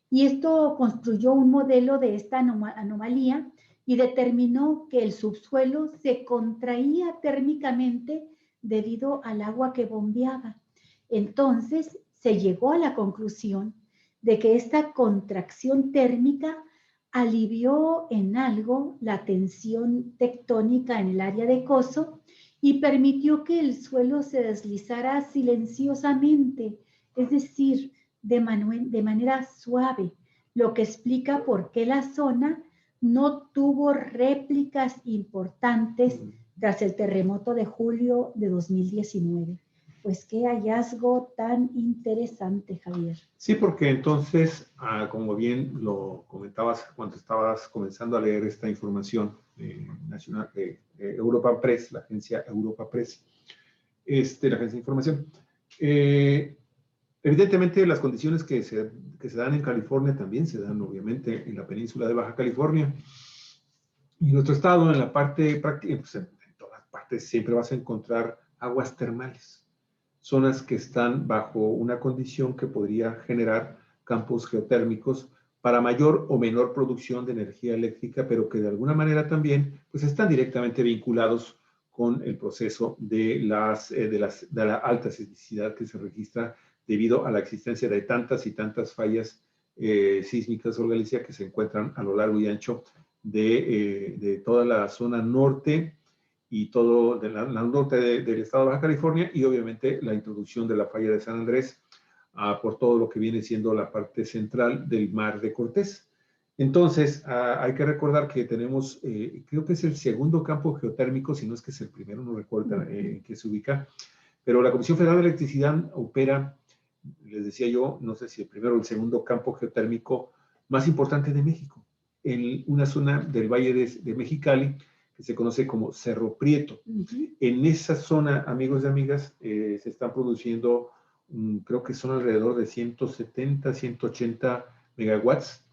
Y esto construyó un modelo de esta anomalía y determinó que el subsuelo se contraía térmicamente debido al agua que bombeaba. Entonces se llegó a la conclusión de que esta contracción térmica alivió en algo la tensión tectónica en el área de Coso y permitió que el suelo se deslizara silenciosamente, es decir, de manera suave, lo que explica por qué la zona no tuvo réplicas importantes tras el terremoto de julio de 2019. Pues qué hallazgo tan interesante, Javier. Sí, porque entonces, como bien lo comentabas cuando estabas comenzando a leer esta información nacional de Europa Press, la agencia Europa Press, la agencia de información, evidentemente las condiciones que se dan en California también se dan obviamente en la península de Baja California. Y en nuestro estado, en la parte práctica, pues en todas partes siempre vas a encontrar aguas termales. Zonas que están bajo una condición que podría generar campos geotérmicos para mayor o menor producción de energía eléctrica, pero que de alguna manera también pues, están directamente vinculados con el proceso de la alta sismicidad que se registra debido a la existencia de tantas y tantas fallas sísmicas, Olga, que se encuentran a lo largo y ancho de toda la zona norte y todo la norte del estado de Baja California, y obviamente la introducción de la falla de San Andrés por todo lo que viene siendo la parte central del Mar de Cortés. Entonces, hay que recordar que tenemos, creo que es el segundo campo geotérmico, si no es que es el primero, no recuerdo en qué se ubica, pero la Comisión Federal de Electricidad opera, les decía yo, no sé si el primero o el segundo campo geotérmico más importante de México, en una zona del Valle de Mexicali, que se conoce como Cerro Prieto. En esa zona, amigos y amigas, se están produciendo, creo que son alrededor de 170, 180 megawatts,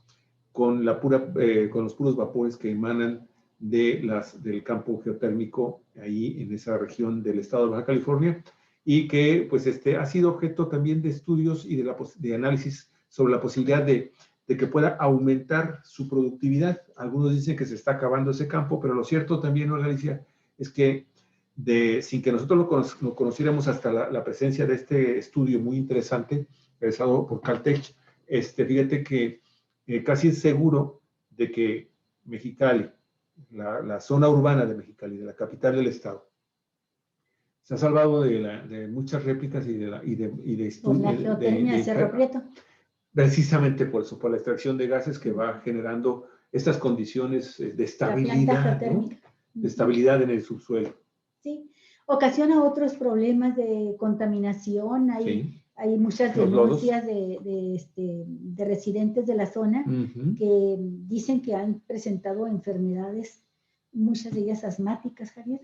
con los puros vapores que emanan del campo geotérmico ahí en esa región del estado de Baja California, y que pues ha sido objeto también de estudios y de análisis sobre la posibilidad de que pueda aumentar su productividad. Algunos dicen que se está acabando ese campo, pero lo cierto también, Galicia, es que sin que nosotros lo conociéramos hasta la presencia de este estudio muy interesante, realizado por Caltech, fíjate que casi es seguro de que Mexicali, la zona urbana de Mexicali, de la capital del estado, se ha salvado de muchas réplicas y de estudios. Por la geotermia de Cerro Prieto. Precisamente por eso, por la extracción de gases que va generando estas condiciones de estabilidad, ¿no? De estabilidad en el subsuelo. Sí, ocasiona otros problemas de contaminación. Hay muchas denuncias de residentes de la zona que dicen que han presentado enfermedades, muchas de ellas asmáticas, Javier,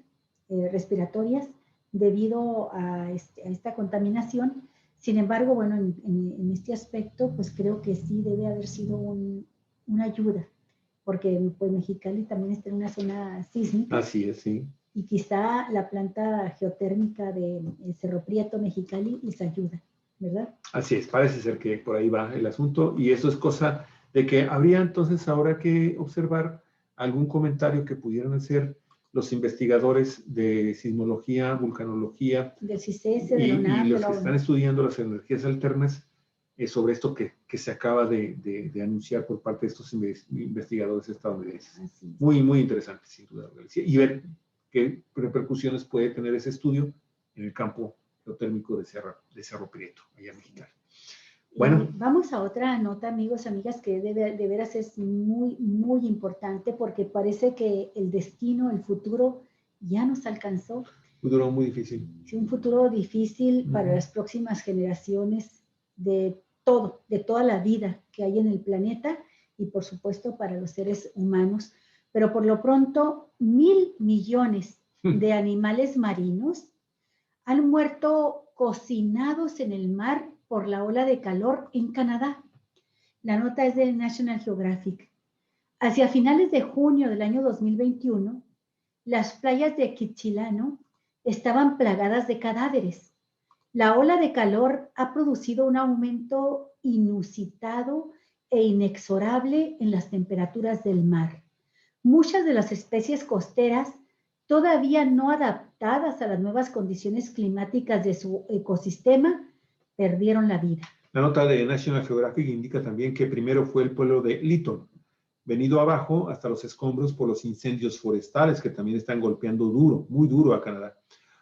respiratorias, debido a esta contaminación. Sin embargo, bueno, en este aspecto, pues creo que sí debe haber sido una ayuda, porque pues Mexicali también está en una zona sísmica. Así es, sí. Y quizá la planta geotérmica de Cerro Prieto, Mexicali, les ayuda, ¿verdad? Así es, parece ser que por ahí va el asunto, y eso es cosa de que habría entonces ahora que observar algún comentario que pudieran hacer los investigadores de sismología, vulcanología, del CICES, de la UNAM, y los que están estudiando las energías alternas, sobre esto que se acaba de anunciar por parte de estos investigadores estadounidenses. Muy, muy interesante, sin duda, y ver qué repercusiones puede tener ese estudio en el campo geotérmico de Cerro Prieto, allá en Mexicali. Bueno. Vamos a otra nota, amigos, amigas, que de veras es muy, muy importante porque parece que el destino, el futuro, ya nos alcanzó. Futuro muy difícil. Sí, un futuro difícil para las próximas generaciones de todo, de toda la vida que hay en el planeta y, por supuesto, para los seres humanos. Pero por lo pronto, 1,000 millones de animales marinos han muerto cocinados en el mar por la ola de calor en Canadá. La nota es de National Geographic. Hacia finales de junio del año 2021, las playas de Kitsilano estaban plagadas de cadáveres. La ola de calor ha producido un aumento inusitado e inexorable en las temperaturas del mar. Muchas de las especies costeras, todavía no adaptadas a las nuevas condiciones climáticas de su ecosistema, perdieron la vida. La nota de National Geographic indica también que primero fue el pueblo de Lytton, venido abajo hasta los escombros por los incendios forestales que también están golpeando duro, muy duro a Canadá.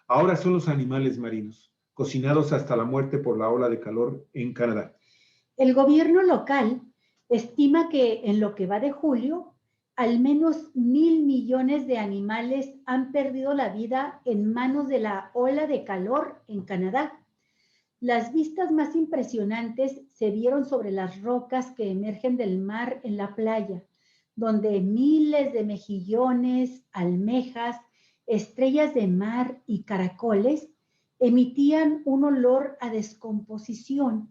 Ahora son los animales marinos, cocinados hasta la muerte por la ola de calor en Canadá. El gobierno local estima que en lo que va de julio, al menos 1,000 millones de animales han perdido la vida en manos de la ola de calor en Canadá. Las vistas más impresionantes se vieron sobre las rocas que emergen del mar en la playa, donde miles de mejillones, almejas, estrellas de mar y caracoles emitían un olor a descomposición,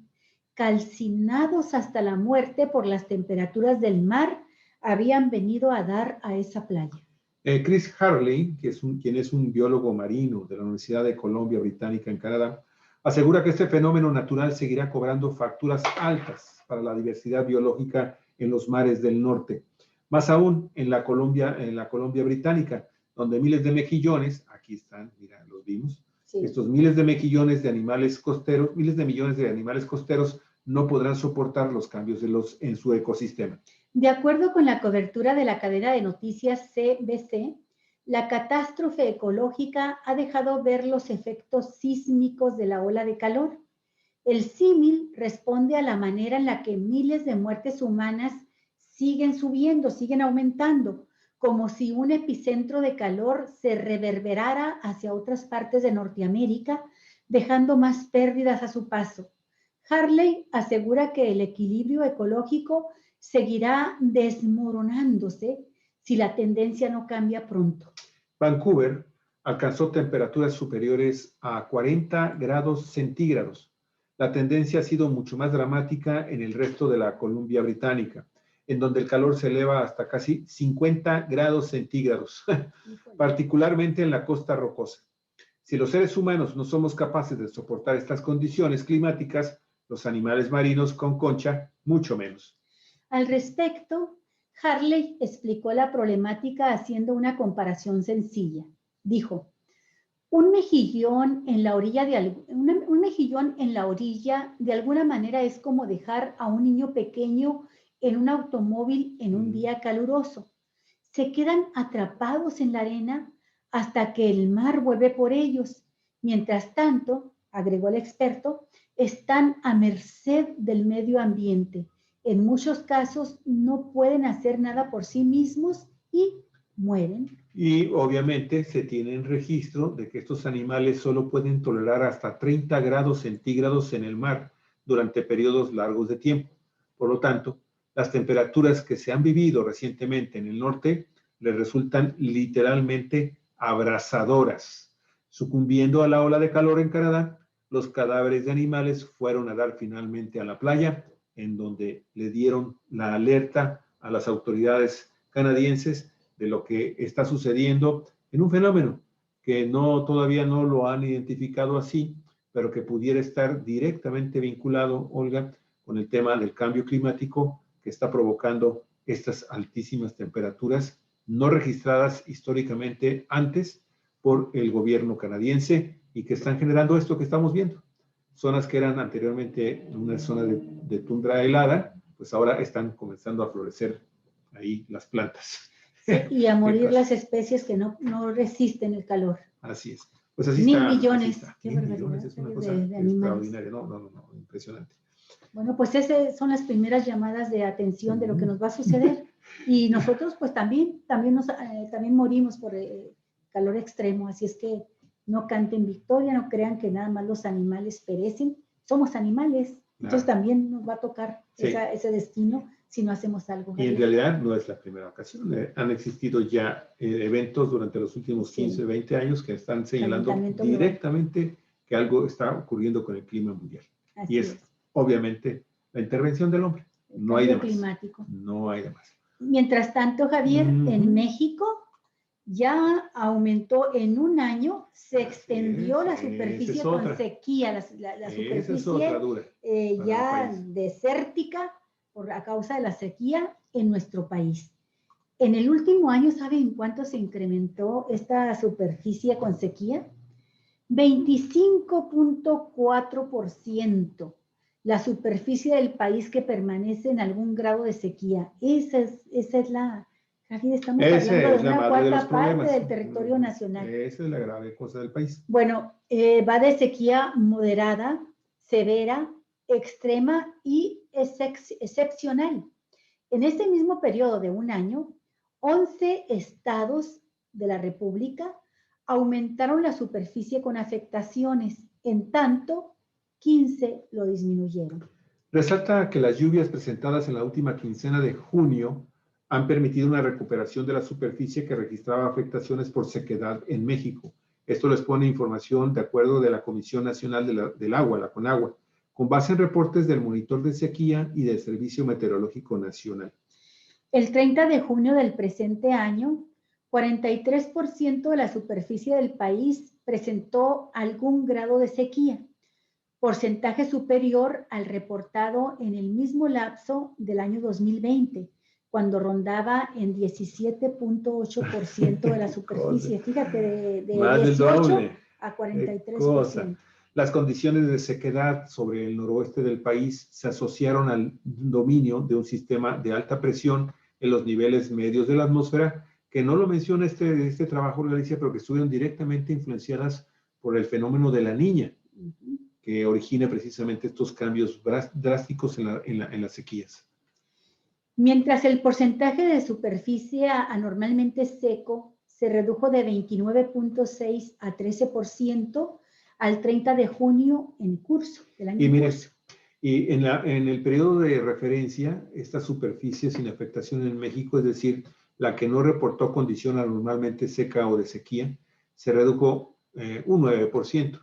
calcinados hasta la muerte por las temperaturas del mar, habían venido a dar a esa playa. Chris Harley, quien es un biólogo marino de la Universidad de Columbia Británica en Canadá, asegura que este fenómeno natural seguirá cobrando facturas altas para la diversidad biológica en los mares del norte. Más aún en la Columbia Británica, donde miles de mejillones, aquí están, mira, los vimos, sí. Estos miles de mejillones de animales costeros, miles de millones de animales costeros no podrán soportar los cambios en su ecosistema. De acuerdo con la cobertura de la cadena de noticias CBC, la catástrofe ecológica ha dejado ver los efectos sísmicos de la ola de calor. El símil responde a la manera en la que miles de muertes humanas siguen subiendo, siguen aumentando, como si un epicentro de calor se reverberara hacia otras partes de Norteamérica, dejando más pérdidas a su paso. Harley asegura que el equilibrio ecológico seguirá desmoronándose si la tendencia no cambia pronto. Vancouver alcanzó temperaturas superiores a 40 grados centígrados. La tendencia ha sido mucho más dramática en el resto de la Columbia Británica, en donde el calor se eleva hasta casi 50 grados centígrados, particularmente en la costa rocosa. Si los seres humanos no somos capaces de soportar estas condiciones climáticas, los animales marinos con concha, mucho menos. Al respecto, Harley explicó la problemática haciendo una comparación sencilla. Dijo, un mejillón en la orilla de alguna manera es como dejar a un niño pequeño en un automóvil en un día caluroso. Se quedan atrapados en la arena hasta que el mar vuelve por ellos. Mientras tanto, agregó el experto, están a merced del medio ambiente. En muchos casos no pueden hacer nada por sí mismos y mueren. Y obviamente se tiene en registro de que estos animales solo pueden tolerar hasta 30 grados centígrados en el mar durante periodos largos de tiempo. Por lo tanto, las temperaturas que se han vivido recientemente en el norte les resultan literalmente abrasadoras. Sucumbiendo a la ola de calor en Canadá, los cadáveres de animales fueron a dar finalmente a la playa, en donde le dieron la alerta a las autoridades canadienses de lo que está sucediendo en un fenómeno que todavía no lo han identificado así, pero que pudiera estar directamente vinculado, Olga, con el tema del cambio climático que está provocando estas altísimas temperaturas no registradas históricamente antes por el gobierno canadiense y que están generando esto que estamos viendo. Zonas que eran anteriormente una zona de tundra helada, pues ahora están comenzando a florecer ahí las plantas. Sí, y a morir pasa? las especies que no resisten el calor. Así es. Pues así 1000 está. millones. Así está. Qué 1000 barbaridad millones es una de cosa animales. extraordinaria. No, impresionante. Bueno, pues esas son las primeras llamadas de atención de lo que nos va a suceder. Y nosotros pues también morimos por calor extremo, así es que no canten victoria, no crean que nada más los animales perecen. Somos animales, entonces también nos va a tocar ese destino si no hacemos algo. Y en realidad no es la primera ocasión. Han existido ya eventos durante los últimos 15, 20 años que están señalando directamente que algo está ocurriendo con el clima mundial. Así y es obviamente la intervención del hombre. No hay de más. Climático. No hay de más. Mientras tanto, Javier, en México ya aumentó en un año, se extendió la superficie con sequía, la superficie es otra dura ya desértica a causa de la sequía en nuestro país. En el último año, ¿saben cuánto se incrementó esta superficie con sequía? 25.4%. La superficie del país que permanece en algún grado de sequía. Esa es la... Estamos hablando de una cuarta parte del territorio nacional. Esa es la grave cosa del país. Bueno, va de sequía moderada, severa, extrema y excepcional. En este mismo periodo de un año, 11 estados de la República aumentaron la superficie con afectaciones, en tanto 15 lo disminuyeron. Resalta que las lluvias presentadas en la última quincena de junio han permitido una recuperación de la superficie que registraba afectaciones por sequedad en México. Esto les pone información de acuerdo de la Comisión Nacional del Agua, la CONAGUA, con base en reportes del Monitor de Sequía y del Servicio Meteorológico Nacional. El 30 de junio del presente año, 43% de la superficie del país presentó algún grado de sequía, porcentaje superior al reportado en el mismo lapso del año 2020, cuando rondaba en 17.8% de la superficie. Fíjate, de 18 a 43%. Las condiciones de sequedad sobre el noroeste del país se asociaron al dominio de un sistema de alta presión en los niveles medios de la atmósfera, que no lo menciona este trabajo, Galicia, pero que estuvieron directamente influenciadas por el fenómeno de la Niña, que origina precisamente estos cambios drásticos en las sequías. Mientras el porcentaje de superficie anormalmente seco se redujo de 29.6 a 13% al 30 de junio en curso del año en curso. Y en el periodo de referencia, esta superficie sin afectación en México, es decir, la que no reportó condición anormalmente seca o de sequía, se redujo un 9%,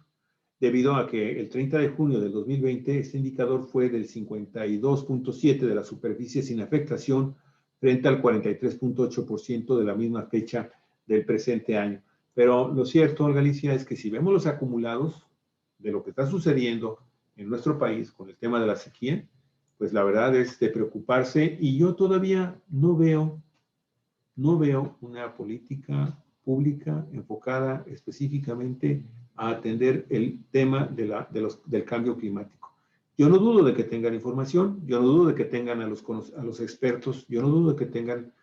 debido a que el 30 de junio del 2020 este indicador fue del 52.7% de la superficie sin afectación frente al 43.8% de la misma fecha del presente año. Pero lo cierto, Galicia, es que si vemos los acumulados de lo que está sucediendo en nuestro país con el tema de la sequía, pues la verdad es de preocuparse, y yo todavía no veo una política pública enfocada específicamente a atender el tema del cambio climático. Yo no dudo de que tengan información, yo no dudo de que tengan a los expertos, yo no dudo de que tengan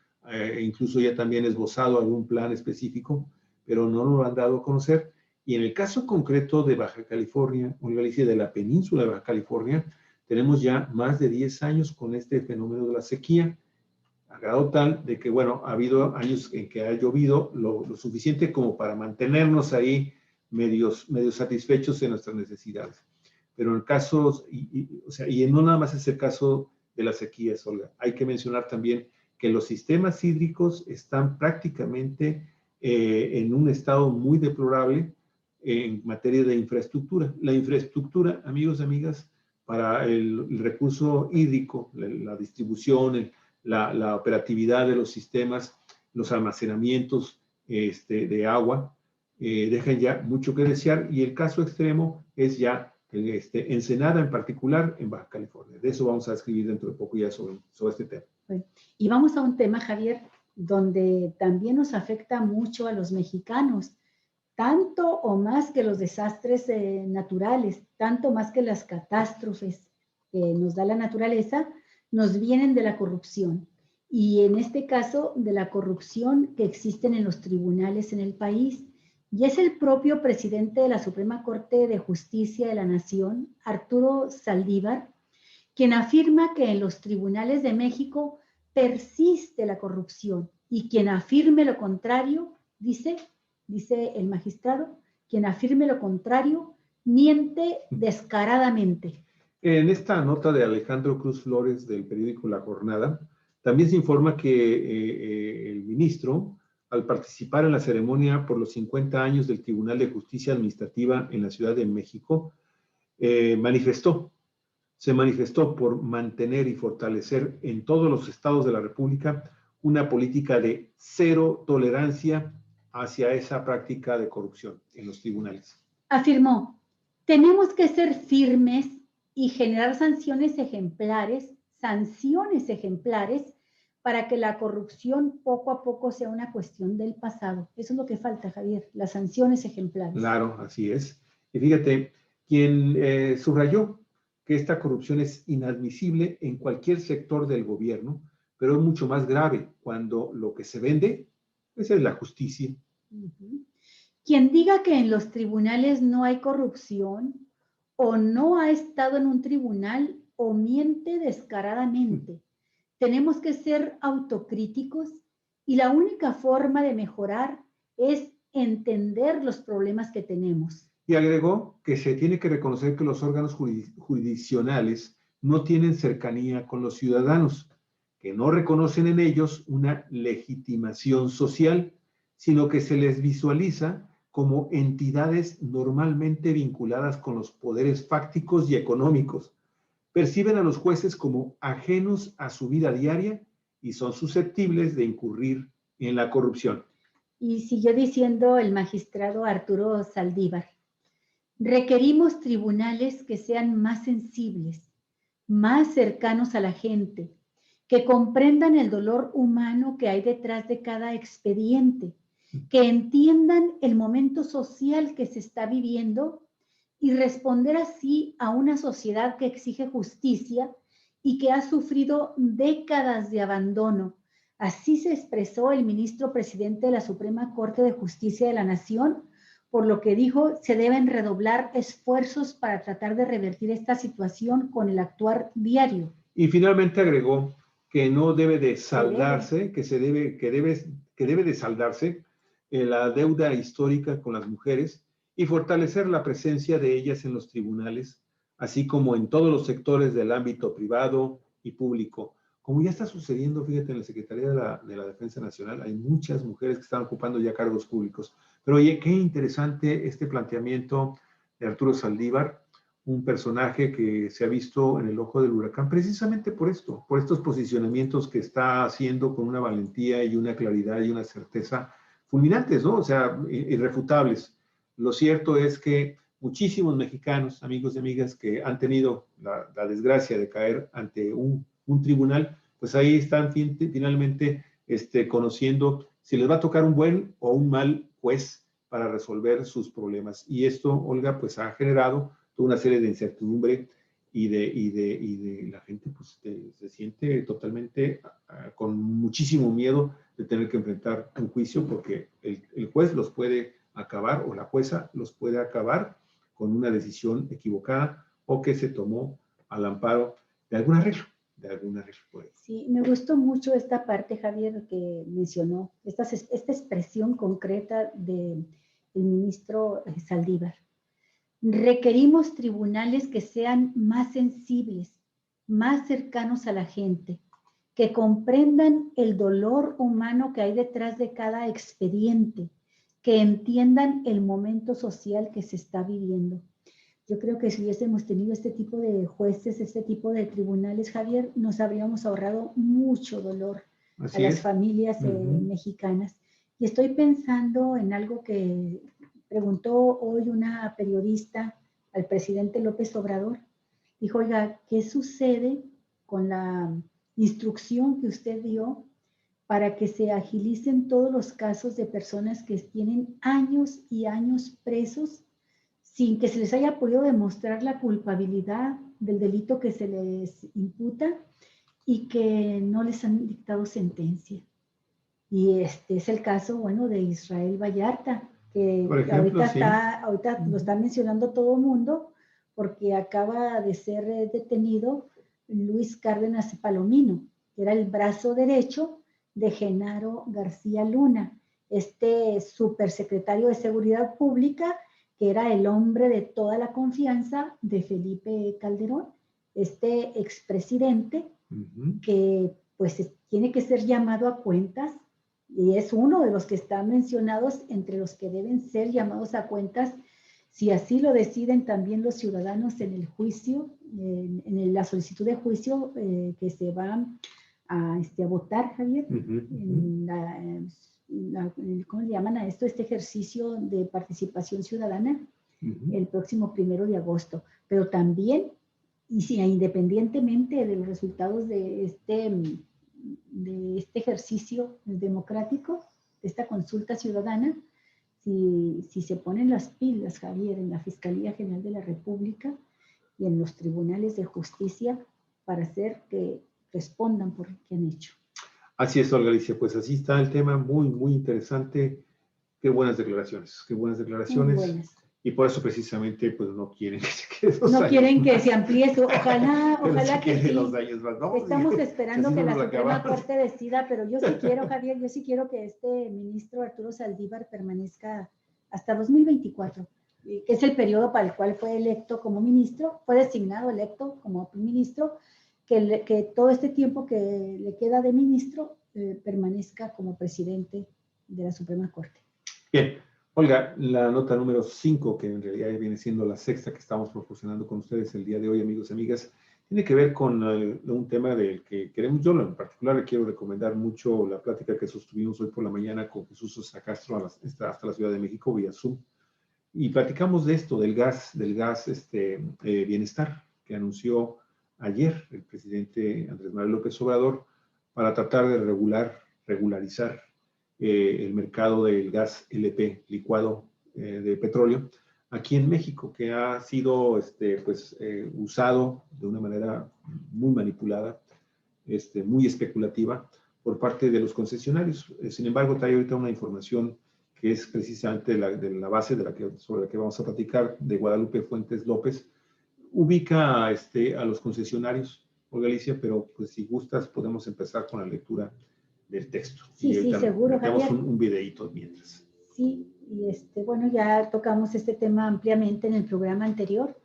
incluso ya también esbozado algún plan específico, pero no lo han dado a conocer. Y en el caso concreto de Baja California, o Galicia, de la península de Baja California, tenemos ya más de 10 años con este fenómeno de la sequía, a grado tal de que, bueno, ha habido años en que ha llovido lo suficiente como para mantenernos ahí medio satisfechos en nuestras necesidades. Pero en casos, y no nada más es el caso de las sequías, Olga, hay que mencionar también que los sistemas hídricos están prácticamente en un estado muy deplorable en materia de infraestructura. La infraestructura, amigos y amigas, para el recurso hídrico, la distribución, la operatividad de los sistemas, los almacenamientos de agua, dejan ya mucho que desear, y el caso extremo es ya Ensenada en particular en Baja California. De eso vamos a escribir dentro de poco ya sobre este tema. Bueno, y vamos a un tema, Javier, donde también nos afecta mucho a los mexicanos, tanto o más que los desastres naturales, tanto más que las catástrofes que nos da la naturaleza, nos vienen de la corrupción. y en este caso de la corrupción que existen en los tribunales en el país. Y es el propio presidente de la Suprema Corte de Justicia de la Nación, Arturo Saldívar, quien afirma que en los tribunales de México persiste la corrupción, y quien afirme lo contrario, dice el magistrado, quien afirme lo contrario miente descaradamente. En esta nota de Alejandro Cruz Flores del periódico La Jornada, también se informa que el ministro, al participar en la ceremonia por los 50 años del Tribunal de Justicia Administrativa en la Ciudad de México, se manifestó por mantener y fortalecer en todos los estados de la República una política de cero tolerancia hacia esa práctica de corrupción en los tribunales. Afirmó, tenemos que ser firmes y generar sanciones ejemplares para que la corrupción poco a poco sea una cuestión del pasado. Eso es lo que falta, Javier, las sanciones ejemplares. Claro, así es. Y fíjate, quien subrayó que esta corrupción es inadmisible en cualquier sector del gobierno, pero es mucho más grave cuando lo que se vende pues, es la justicia. Quien diga que en los tribunales no hay corrupción o no ha estado en un tribunal o miente descaradamente. Tenemos que ser autocríticos y la única forma de mejorar es entender los problemas que tenemos. Y agregó que se tiene que reconocer que los órganos jurisdiccionales no tienen cercanía con los ciudadanos, que no reconocen en ellos una legitimación social, sino que se les visualiza como entidades normalmente vinculadas con los poderes fácticos y económicos. Perciben a los jueces como ajenos a su vida diaria y son susceptibles de incurrir en la corrupción. Y siguió diciendo el magistrado Arturo Saldívar, requerimos tribunales que sean más sensibles, más cercanos a la gente, que comprendan el dolor humano que hay detrás de cada expediente, que entiendan el momento social que se está viviendo y responder así a una sociedad que exige justicia y que ha sufrido décadas de abandono. Así se expresó el ministro presidente de la Suprema Corte de Justicia de la Nación, por lo que dijo, se deben redoblar esfuerzos para tratar de revertir esta situación con el actuar diario. Y finalmente agregó que no debe de saldarse, que debe de saldarse la deuda histórica con las mujeres y fortalecer la presencia de ellas en los tribunales, así como en todos los sectores del ámbito privado y público. Como ya está sucediendo, fíjate, en la Secretaría de la Defensa Nacional, hay muchas mujeres que están ocupando ya cargos públicos. Pero oye, qué interesante este planteamiento de Arturo Saldívar, un personaje que se ha visto en el ojo del huracán precisamente por esto, por estos posicionamientos que está haciendo con una valentía y una claridad y una certeza fulminantes, ¿no? O sea, irrefutables. Lo cierto es que muchísimos mexicanos, amigos y amigas, que han tenido la desgracia de caer ante un tribunal, pues ahí están finalmente conociendo si les va a tocar un buen o un mal juez para resolver sus problemas. Y esto, Olga, pues ha generado toda una serie de incertidumbre y de la gente pues se siente totalmente con muchísimo miedo de tener que enfrentar un juicio porque el juez los puede acabar o la jueza los puede acabar con una decisión equivocada o que se tomó al amparo de algún arreglo. Sí, me gustó mucho esta parte, Javier, que mencionó, esta expresión concreta del ministro Saldívar. Requerimos tribunales que sean más sensibles, más cercanos a la gente, que comprendan el dolor humano que hay detrás de cada expediente, que entiendan el momento social que se está viviendo. Yo creo que si hubiésemos tenido este tipo de jueces, este tipo de tribunales, Javier, nos habríamos ahorrado mucho dolor a las familias mexicanas. Y estoy pensando en algo que preguntó hoy una periodista al presidente López Obrador. Dijo, oiga, ¿qué sucede con la instrucción que usted dio para que se agilicen todos los casos de personas que tienen años y años presos sin que se les haya podido demostrar la culpabilidad del delito que se les imputa y que no les han dictado sentencia. Y este es el caso, bueno, de Israel Vallarta, que por ejemplo, ahorita lo está mencionando todo el mundo, porque acaba de ser detenido Luis Cárdenas Palomino, que era el brazo derecho de Genaro García Luna, este supersecretario de Seguridad Pública, que era el hombre de toda la confianza de Felipe Calderón, este expresidente que pues tiene que ser llamado a cuentas, y es uno de los que están mencionados entre los que deben ser llamados a cuentas, si así lo deciden también los ciudadanos en el juicio, en la solicitud de juicio que se va a votar, Javier, ¿cómo le llaman a esto? Este ejercicio de participación ciudadana, el próximo 1 de agosto. Pero también, y si, independientemente de los resultados de este ejercicio democrático, de esta consulta ciudadana, si se ponen las pilas, Javier, en la Fiscalía General de la República y en los tribunales de justicia para hacer que respondan por lo que han hecho. Así es, Olga Alicia, pues así está el tema, muy, muy interesante. Qué buenas declaraciones, qué buenas declaraciones. Muy buenas. Y por eso precisamente pues no quieren que se quede no quieren que se amplíe eso. Ojalá que sí. ¿No? Estamos esperando que la Suprema Corte decida, pero yo sí quiero, Javier, yo sí quiero que este ministro Arturo Saldívar permanezca hasta 2024, que es el periodo para el cual fue electo como ministro, fue designado, electo como ministro, que todo este tiempo que le queda de ministro permanezca como presidente de la Suprema Corte. Bien. Olga, la nota número 5, que en realidad viene siendo la sexta que estamos proporcionando con ustedes el día de hoy, amigos y amigas, tiene que ver con un tema del que queremos. Yo en particular le quiero recomendar mucho la plática que sostuvimos hoy por la mañana con Jesús Sosa Castro hasta la Ciudad de México vía Zoom, y platicamos de esto, del gas bienestar que anunció ayer el presidente Andrés Manuel López Obrador para tratar de regularizar el mercado del gas LP, licuado de petróleo, aquí en México, que ha sido usado de una manera muy manipulada, muy especulativa por parte de los concesionarios. Sin embargo, trae ahorita una información que es precisamente de la base sobre la que vamos a platicar, de Guadalupe Fuentes López. Ubica a los concesionarios, Olga Alicia, pero pues si gustas podemos empezar con la lectura del texto. Sí, seguro, Javier. Un videíto mientras. Sí, y bueno, ya tocamos este tema ampliamente en el programa anterior,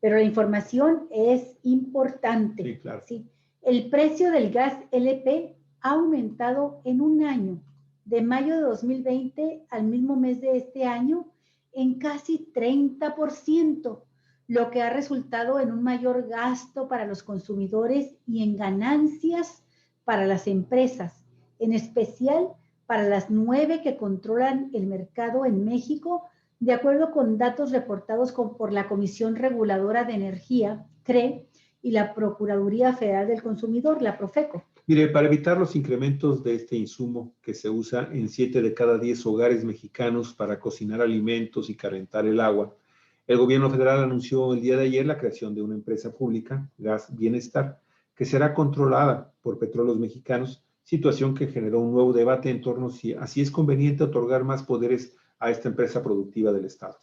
pero la información es importante. Sí, claro. ¿Sí? El precio del gas LP ha aumentado en un año, de mayo de 2020 al mismo mes de este año, en casi 30%, lo que ha resultado en un mayor gasto para los consumidores y en ganancias para las empresas, en especial para las 9 que controlan el mercado en México, de acuerdo con datos reportados por la Comisión Reguladora de Energía, CRE, y la Procuraduría Federal del Consumidor, la Profeco. Mire, para evitar los incrementos de este insumo que se usa en 7 de cada 10 hogares mexicanos para cocinar alimentos y calentar el agua, el gobierno federal anunció el día de ayer la creación de una empresa pública, Gas Bienestar, que será controlada por Petróleos Mexicanos, situación que generó un nuevo debate en torno a si así es conveniente otorgar más poderes a esta empresa productiva del Estado.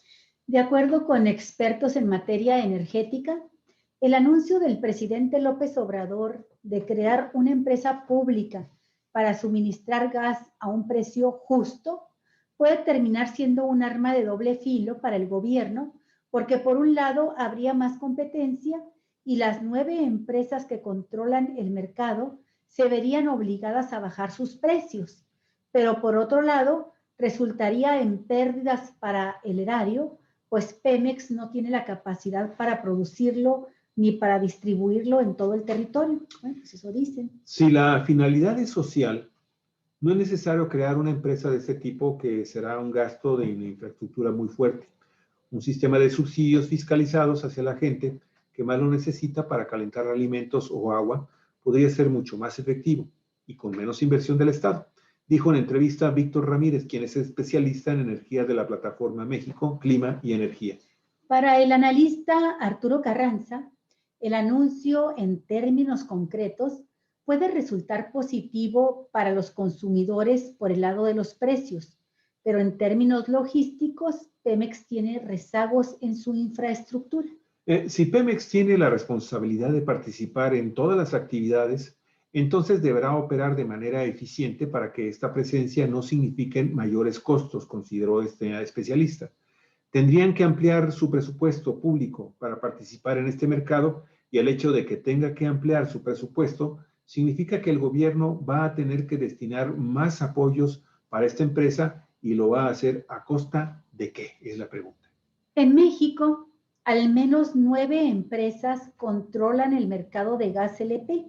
De acuerdo con expertos en materia energética, el anuncio del presidente López Obrador de crear una empresa pública para suministrar gas a un precio justo puede terminar siendo un arma de doble filo para el gobierno, porque por un lado habría más competencia y las 9 empresas que controlan el mercado se verían obligadas a bajar sus precios, pero por otro lado resultaría en pérdidas para el erario, pues Pemex no tiene la capacidad para producirlo ni para distribuirlo en todo el territorio. Bueno, pues eso dicen. Si la finalidad es social, no es necesario crear una empresa de este tipo, que será un gasto de una infraestructura muy fuerte. Un sistema de subsidios fiscalizados hacia la gente que más lo necesita para calentar alimentos o agua podría ser mucho más efectivo y con menos inversión del Estado, dijo en entrevista a Víctor Ramírez, quien es especialista en energía de la plataforma México, Clima y Energía. Para el analista Arturo Carranza, el anuncio en términos concretos puede resultar positivo para los consumidores por el lado de los precios, pero en términos logísticos, Pemex tiene rezagos en su infraestructura. Si Pemex tiene la responsabilidad de participar en todas las actividades, entonces deberá operar de manera eficiente para que esta presencia no signifique mayores costos, consideró este especialista. Tendrían que ampliar su presupuesto público para participar en este mercado, y el hecho de que tenga que ampliar su presupuesto significa que el gobierno va a tener que destinar más apoyos para esta empresa, y lo va a hacer ¿a costa de qué? Es la pregunta. En México, al menos 9 empresas controlan el mercado de gas LP.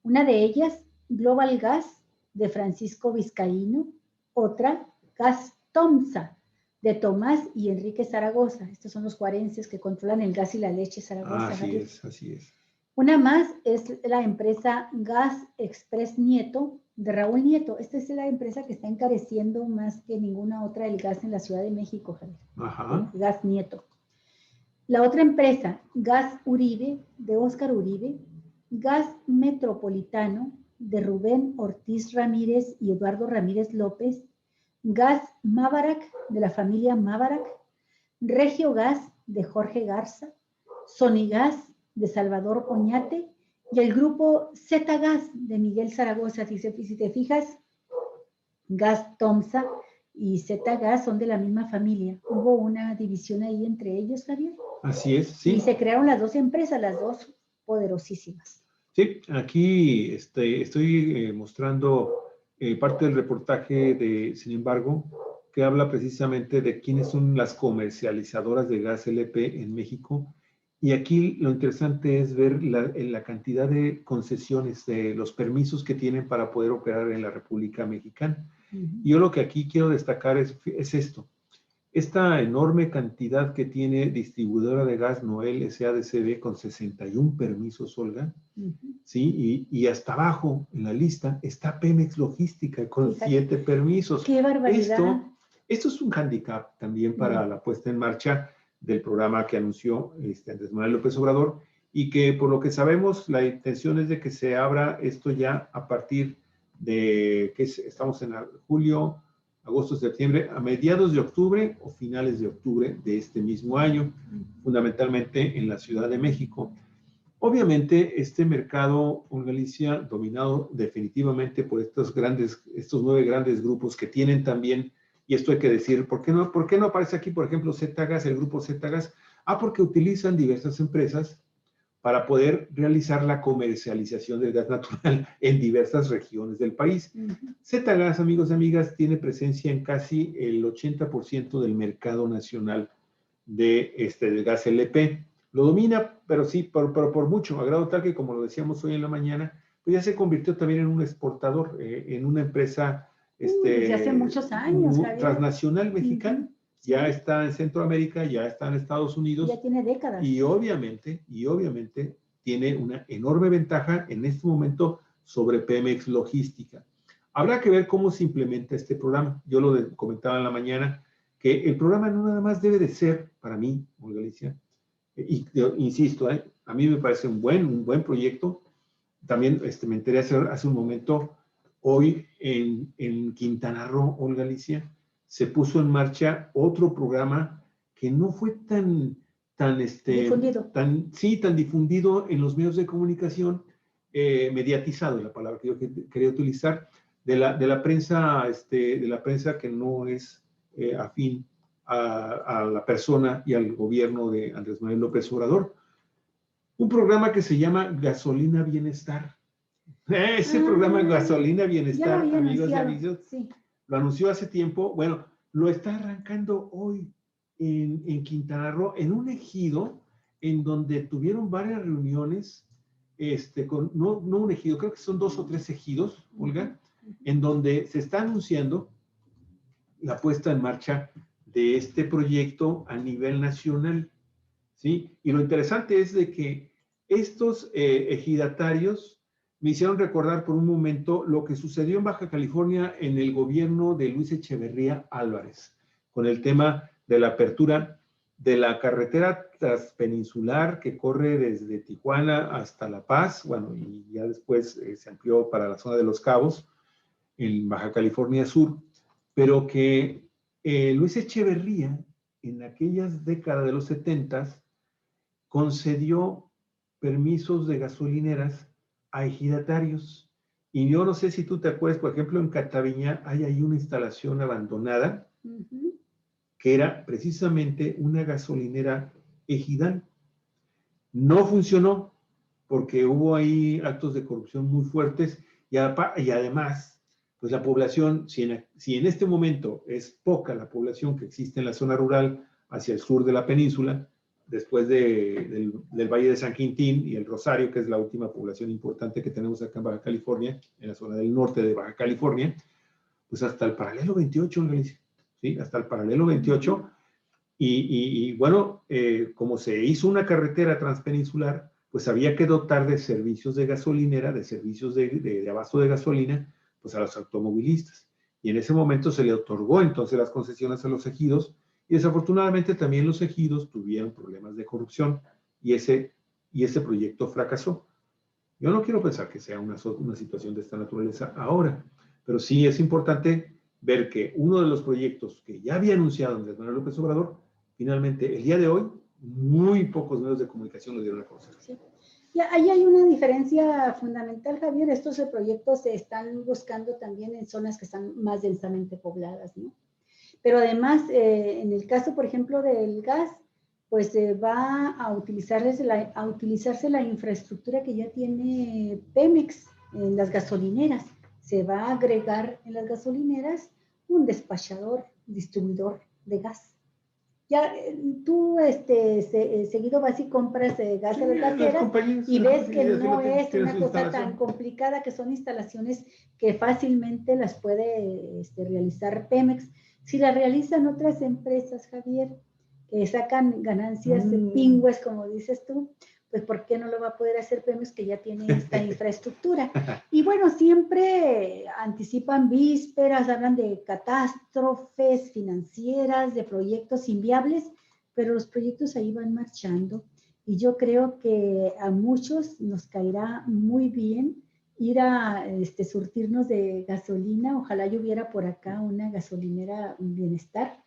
Una de ellas, Global Gas, de Francisco Vizcaíno. Otra, Gas Tomsa, de Tomás y Enrique Zaragoza. Estos son los juarenses que controlan el gas y la leche Zaragoza. Así es, así es. Una más es la empresa Gas Express Nieto, de Raúl Nieto. Esta es la empresa que está encareciendo más que ninguna otra el gas en la Ciudad de México, Javier. Ajá. Gas Nieto. La otra empresa, Gas Uribe, de Óscar Uribe. Gas Metropolitano, de Rubén Ortiz Ramírez y Eduardo Ramírez López. Gas Mábarak, de la familia Mábarak. Regio Gas, de Jorge Garza. Sonigas, de Salvador Oñate, y el grupo Z Gas de Miguel Zaragoza. Si te fijas, Gas Tomsa y Z Gas son de la misma familia. Hubo una división ahí entre ellos, Javier. Así es, sí. Y se crearon las dos empresas, las dos poderosísimas. Sí, aquí estoy mostrando parte del reportaje de, sin embargo, que habla precisamente de quiénes son las comercializadoras de gas LP en México. Y aquí lo interesante es ver la cantidad de concesiones, de los permisos que tienen para poder operar en la República Mexicana. Yo lo que aquí quiero destacar es esto. Esta enorme cantidad que tiene distribuidora de gas Noel SADCB con 61 permisos, Olga, ¿sí? Y hasta abajo en la lista está Pemex Logística con 7 permisos. ¡Qué barbaridad! Esto es un hándicap también para la puesta en marcha del programa que anunció Andrés Manuel López Obrador, y que por lo que sabemos la intención es de que se abra esto ya a partir de, estamos en julio, agosto, septiembre, a mediados de octubre o finales de octubre de este mismo año, fundamentalmente en la Ciudad de México. Obviamente este mercado, Galicia, dominado definitivamente por estos 9 grandes grupos que tienen también. Y esto hay que decir, ¿por qué no aparece aquí, por ejemplo, Z-Gas, el grupo Z-Gas? Porque utilizan diversas empresas para poder realizar la comercialización del gas natural en diversas regiones del país. Z-Gas, amigos y amigas, tiene presencia en casi el 80% del mercado nacional del gas LP. Lo domina, pero sí, por mucho, a grado tal que, como lo decíamos hoy en la mañana, pues ya se convirtió también en un exportador, en una empresa desde hace muchos años, transnacional mexicana. Ya está en Centroamérica, ya está en Estados Unidos. Ya tiene décadas. Y obviamente tiene una enorme ventaja en este momento sobre Pemex Logística. Habrá que ver cómo se implementa este programa. Yo lo comentaba en la mañana, que el programa no nada más debe de ser, para mí, Olga Alicia, y insisto, a mí me parece un buen proyecto. También me enteré hace un momento, hoy en Quintana Roo, Olga Alicia, se puso en marcha otro programa que no fue tan difundido. tan difundido en los medios de comunicación, mediatizado, la palabra que yo quería utilizar, de la prensa que no es afín a la persona y al gobierno de Andrés Manuel López Obrador. Un programa que se llama Gasolina Bienestar. Ese programa Gasolina Bienestar, amigos y amigos, sí, lo anunció hace tiempo. Bueno, lo está arrancando hoy en Quintana Roo, en un ejido en donde tuvieron varias reuniones, no un ejido, creo que son 2 o 3 ejidos, Olga, en donde se está anunciando la puesta en marcha de este proyecto a nivel nacional, ¿sí? Y lo interesante es de que estos ejidatarios me hicieron recordar por un momento lo que sucedió en Baja California en el gobierno de Luis Echeverría Álvarez, con el tema de la apertura de la carretera transpeninsular que corre desde Tijuana hasta La Paz, bueno, y ya después se amplió para la zona de Los Cabos, en Baja California Sur, pero que Luis Echeverría, en aquellas décadas de los 70s, concedió permisos de gasolineras a ejidatarios. Y yo no sé si tú te acuerdas, por ejemplo, en Cataviña hay ahí una instalación abandonada que era precisamente una gasolinera ejidal. No funcionó porque hubo ahí actos de corrupción muy fuertes y además, pues la población, si en este momento es poca la población que existe en la zona rural hacia el sur de la península, después del Valle de San Quintín y el Rosario, que es la última población importante que tenemos acá en Baja California, en la zona del norte de Baja California, pues hasta el paralelo 28 en Galicia, ¿sí? Hasta el paralelo 28. Y bueno, como se hizo una carretera transpeninsular, pues había que dotar de servicios de gasolinera, de servicios de abasto de gasolina, pues a los automovilistas. Y en ese momento se le otorgó entonces las concesiones a los ejidos, y desafortunadamente también los ejidos tuvieron problemas de corrupción, y ese proyecto fracasó. Yo no quiero pensar que sea una situación de esta naturaleza ahora, pero sí es importante ver que uno de los proyectos que ya había anunciado Andrés Manuel López Obrador, finalmente el día de hoy, muy pocos medios de comunicación lo dieron a conocer. Sí. Y ahí hay una diferencia fundamental, Javier. Estos proyectos se están buscando también en zonas que están más densamente pobladas, ¿no? Pero además, en el caso, por ejemplo, del gas, pues va a utilizarse la infraestructura que ya tiene Pemex en las gasolineras. Se va a agregar en las gasolineras un despachador, distribuidor de gas. Ya tú seguido vas y compras gas de gaseras y ves que no es una cosa tan complicada, que son instalaciones que fácilmente las puede realizar Pemex. Si la realizan otras empresas, Javier, que sacan ganancias pingües, como dices tú, pues ¿por qué no lo va a poder hacer Pemex, que ya tiene esta infraestructura? Y bueno, siempre anticipan vísperas, hablan de catástrofes financieras, de proyectos inviables, pero los proyectos ahí van marchando. Y yo creo que a muchos nos caerá muy bien ir a surtirnos de gasolina. Ojalá yo hubiera por acá una gasolinera Bienestar,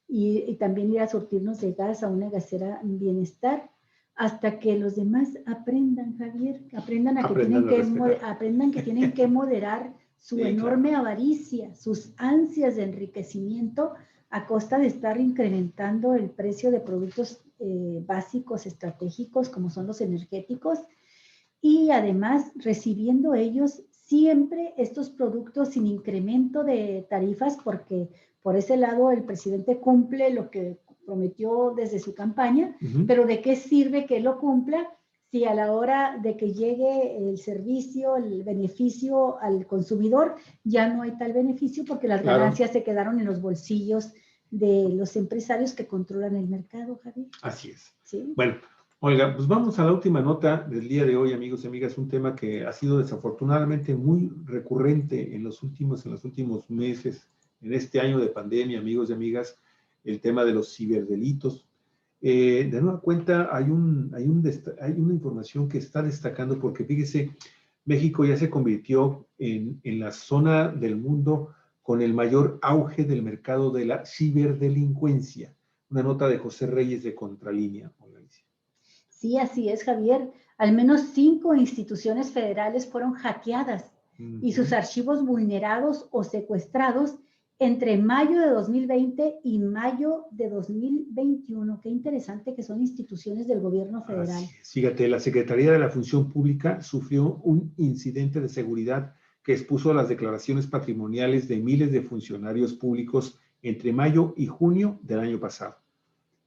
y también ir a surtirnos de gas a una gasera Bienestar, hasta que los demás aprendan, Javier, aprendan que tienen que moderar su enorme avaricia, sus ansias de enriquecimiento a costa de estar incrementando el precio de productos básicos estratégicos como son los energéticos, y además recibiendo ellos siempre estos productos sin incremento de tarifas, porque por ese lado el presidente cumple lo que prometió desde su campaña, pero ¿de qué sirve que lo cumpla si a la hora de que llegue el servicio, el beneficio al consumidor, ya no hay tal beneficio, porque las ganancias se quedaron en los bolsillos de los empresarios que controlan el mercado, Javier? Así es. ¿Sí? Bueno, Olga, pues vamos a la última nota del día de hoy, amigos y amigas, un tema que ha sido desafortunadamente muy recurrente en los últimos meses, en este año de pandemia, amigos y amigas, el tema de los ciberdelitos. De nueva cuenta, hay una información que está destacando, porque fíjese, México ya se convirtió en la zona del mundo con el mayor auge del mercado de la ciberdelincuencia. Una nota de José Reyes de Contralínea. Sí, así es, Javier. Al menos 5 instituciones federales fueron hackeadas y sus archivos vulnerados o secuestrados entre mayo de 2020 y mayo de 2021. Qué interesante que son instituciones del gobierno federal. Fíjate, la Secretaría de la Función Pública sufrió un incidente de seguridad que expuso las declaraciones patrimoniales de miles de funcionarios públicos entre mayo y junio del año pasado.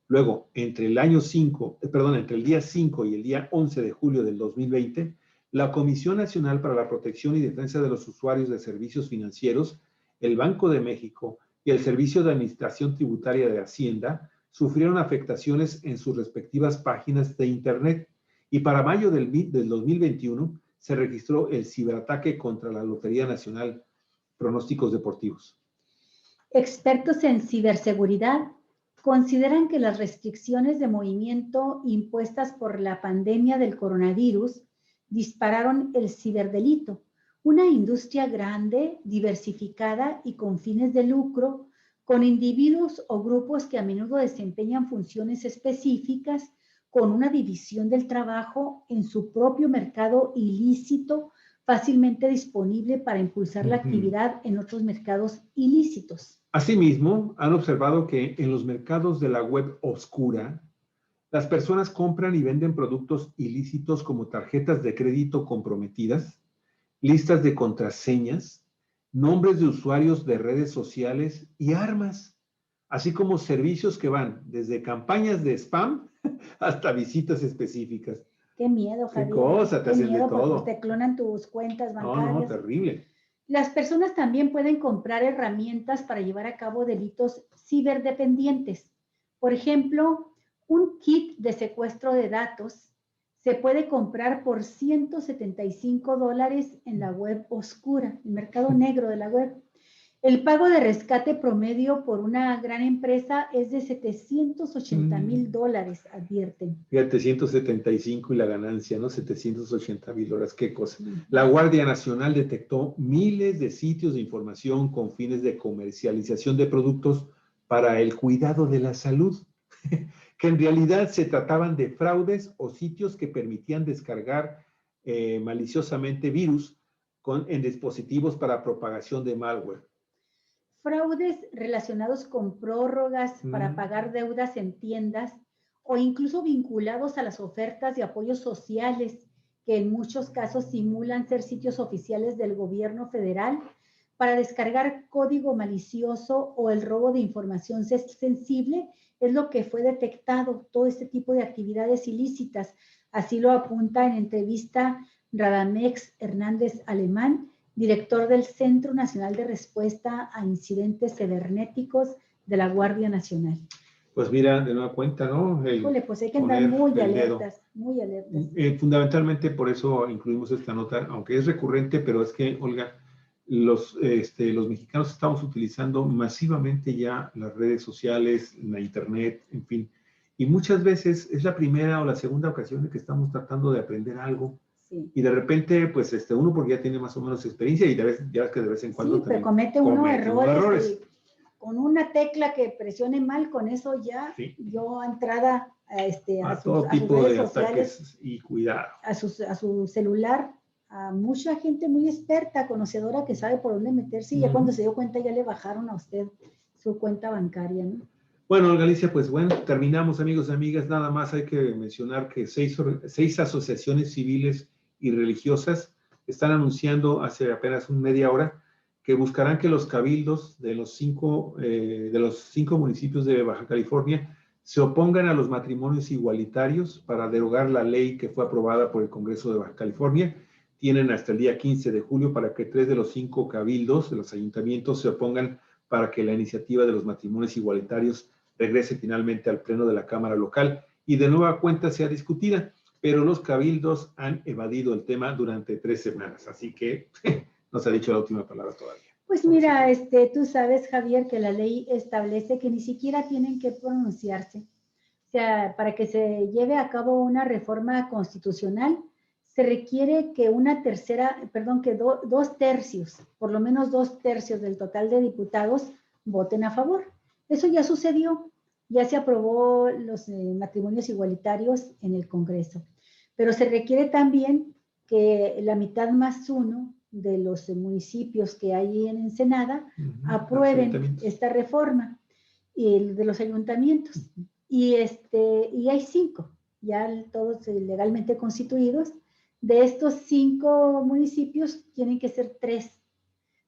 Luego, entre el día 5 y el día 11 de julio del 2020, la Comisión Nacional para la Protección y Defensa de los Usuarios de Servicios Financieros, el Banco de México y el Servicio de Administración Tributaria de Hacienda sufrieron afectaciones en sus respectivas páginas de Internet, y para mayo del 2021 se registró el ciberataque contra la Lotería Nacional Pronósticos Deportivos. Expertos en ciberseguridad consideran que las restricciones de movimiento impuestas por la pandemia del coronavirus dispararon el ciberdelito, una industria grande, diversificada y con fines de lucro, con individuos o grupos que a menudo desempeñan funciones específicas con una división del trabajo en su propio mercado ilícito, fácilmente disponible para impulsar la actividad en otros mercados ilícitos. Asimismo, han observado que en los mercados de la web oscura, las personas compran y venden productos ilícitos como tarjetas de crédito comprometidas, listas de contraseñas, nombres de usuarios de redes sociales y armas, así como servicios que van desde campañas de spam hasta visitas específicas. Qué miedo, Javier. Qué cosa, te hacen de todo. Te clonan tus cuentas bancarias. No, terrible. Las personas también pueden comprar herramientas para llevar a cabo delitos ciberdependientes. Por ejemplo, un kit de secuestro de datos se puede comprar por $175 en la web oscura, el mercado negro de la web. El pago de rescate promedio por una gran empresa es de $780,000, advierten. Fíjate, 175 y la ganancia, ¿no? $780,000, qué cosa. La Guardia Nacional detectó miles de sitios de información con fines de comercialización de productos para el cuidado de la salud, que en realidad se trataban de fraudes o sitios que permitían descargar maliciosamente virus en dispositivos para propagación de malware. Fraudes relacionados con prórrogas para pagar deudas en tiendas o incluso vinculados a las ofertas de apoyos sociales, que en muchos casos simulan ser sitios oficiales del gobierno federal para descargar código malicioso o el robo de información sensible, es lo que fue detectado, todo este tipo de actividades ilícitas. Así lo apunta en entrevista Radamex Hernández Alemán, director del Centro Nacional de Respuesta a Incidentes Cibernéticos de la Guardia Nacional. Pues mira, de nueva cuenta, ¿no? Híjole, pues hay que andar muy alertas, muy alertas. Fundamentalmente por eso incluimos esta nota, aunque es recurrente, pero es que, Olga, los mexicanos estamos utilizando masivamente ya las redes sociales, la internet, en fin, y muchas veces es la primera o la segunda ocasión en que estamos tratando de aprender algo. Sí. Y de repente, pues uno porque ya tiene más o menos experiencia y ya ves que de vez en cuando sí, pero comete uno errores. Con una tecla que presione mal, con eso ya dio entrada a todo tipo de ataques y cuidado. A su celular, a mucha gente muy experta, conocedora, que sabe por dónde meterse, y ya cuando se dio cuenta ya le bajaron a usted su cuenta bancaria, ¿no? Bueno, Galicia, pues bueno, terminamos, amigos y amigas. Nada más hay que mencionar que seis asociaciones civiles y religiosas están anunciando hace apenas media hora que buscarán que los cabildos de los cinco municipios de Baja California se opongan a los matrimonios igualitarios para derogar la ley que fue aprobada por el Congreso de Baja California. Tienen hasta el día 15 de julio para que 3 de los 5 cabildos de los ayuntamientos se opongan para que la iniciativa de los matrimonios igualitarios regrese finalmente al pleno de la Cámara local y de nueva cuenta sea discutida, pero los cabildos han evadido el tema durante 3 semanas, así que no se ha dicho la última palabra todavía. Pues mira, tú sabes, Javier, que la ley establece que ni siquiera tienen que pronunciarse. O sea, para que se lleve a cabo una reforma constitucional, se requiere que dos tercios, por lo menos 2/3 del total de diputados voten a favor. Eso ya sucedió, ya se aprobó los matrimonios igualitarios en el Congreso, pero se requiere también que la mitad más uno de los municipios que hay en Ensenada aprueben esta reforma de los ayuntamientos. Y hay 5, ya todos legalmente constituidos. De estos 5 municipios tienen que ser 3,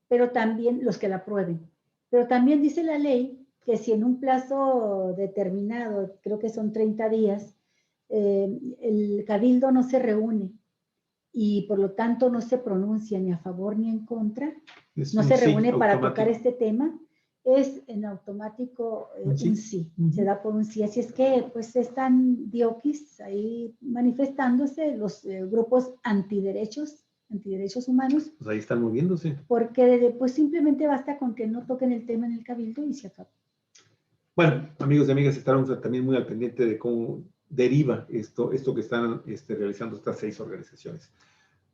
pero también los que la aprueben. Pero también dice la ley que si en un plazo determinado, creo que son 30 días, el cabildo no se reúne y por lo tanto no se pronuncia ni a favor ni en contra, no se reúne para tocar este tema, es en automático un sí, se da por un sí. Así es que pues están dioquis ahí manifestándose los grupos antiderechos humanos. Pues ahí están moviéndose. Porque pues simplemente basta con que no toquen el tema en el cabildo y se acabó. Bueno, amigos y amigas, estaremos también muy al pendiente de cómo deriva esto que están realizando estas 6 organizaciones.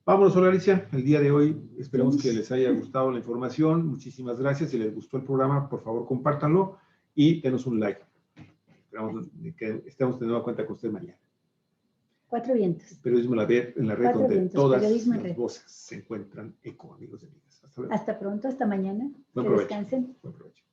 Vámonos, Alicia. El día de hoy esperamos que les haya gustado la información. Muchísimas gracias. Si les gustó el programa, por favor, compártanlo y denos un like. Esperamos que estemos de nueva cuenta con usted mañana. 4 vientos. Periodismo en la red, 4 donde vientos, todas periodismo en las red. voces se encuentran eco, amigos y amigas. Hasta luego. Hasta pronto, hasta mañana. Buen Que provecho. descansen. Buen provecho.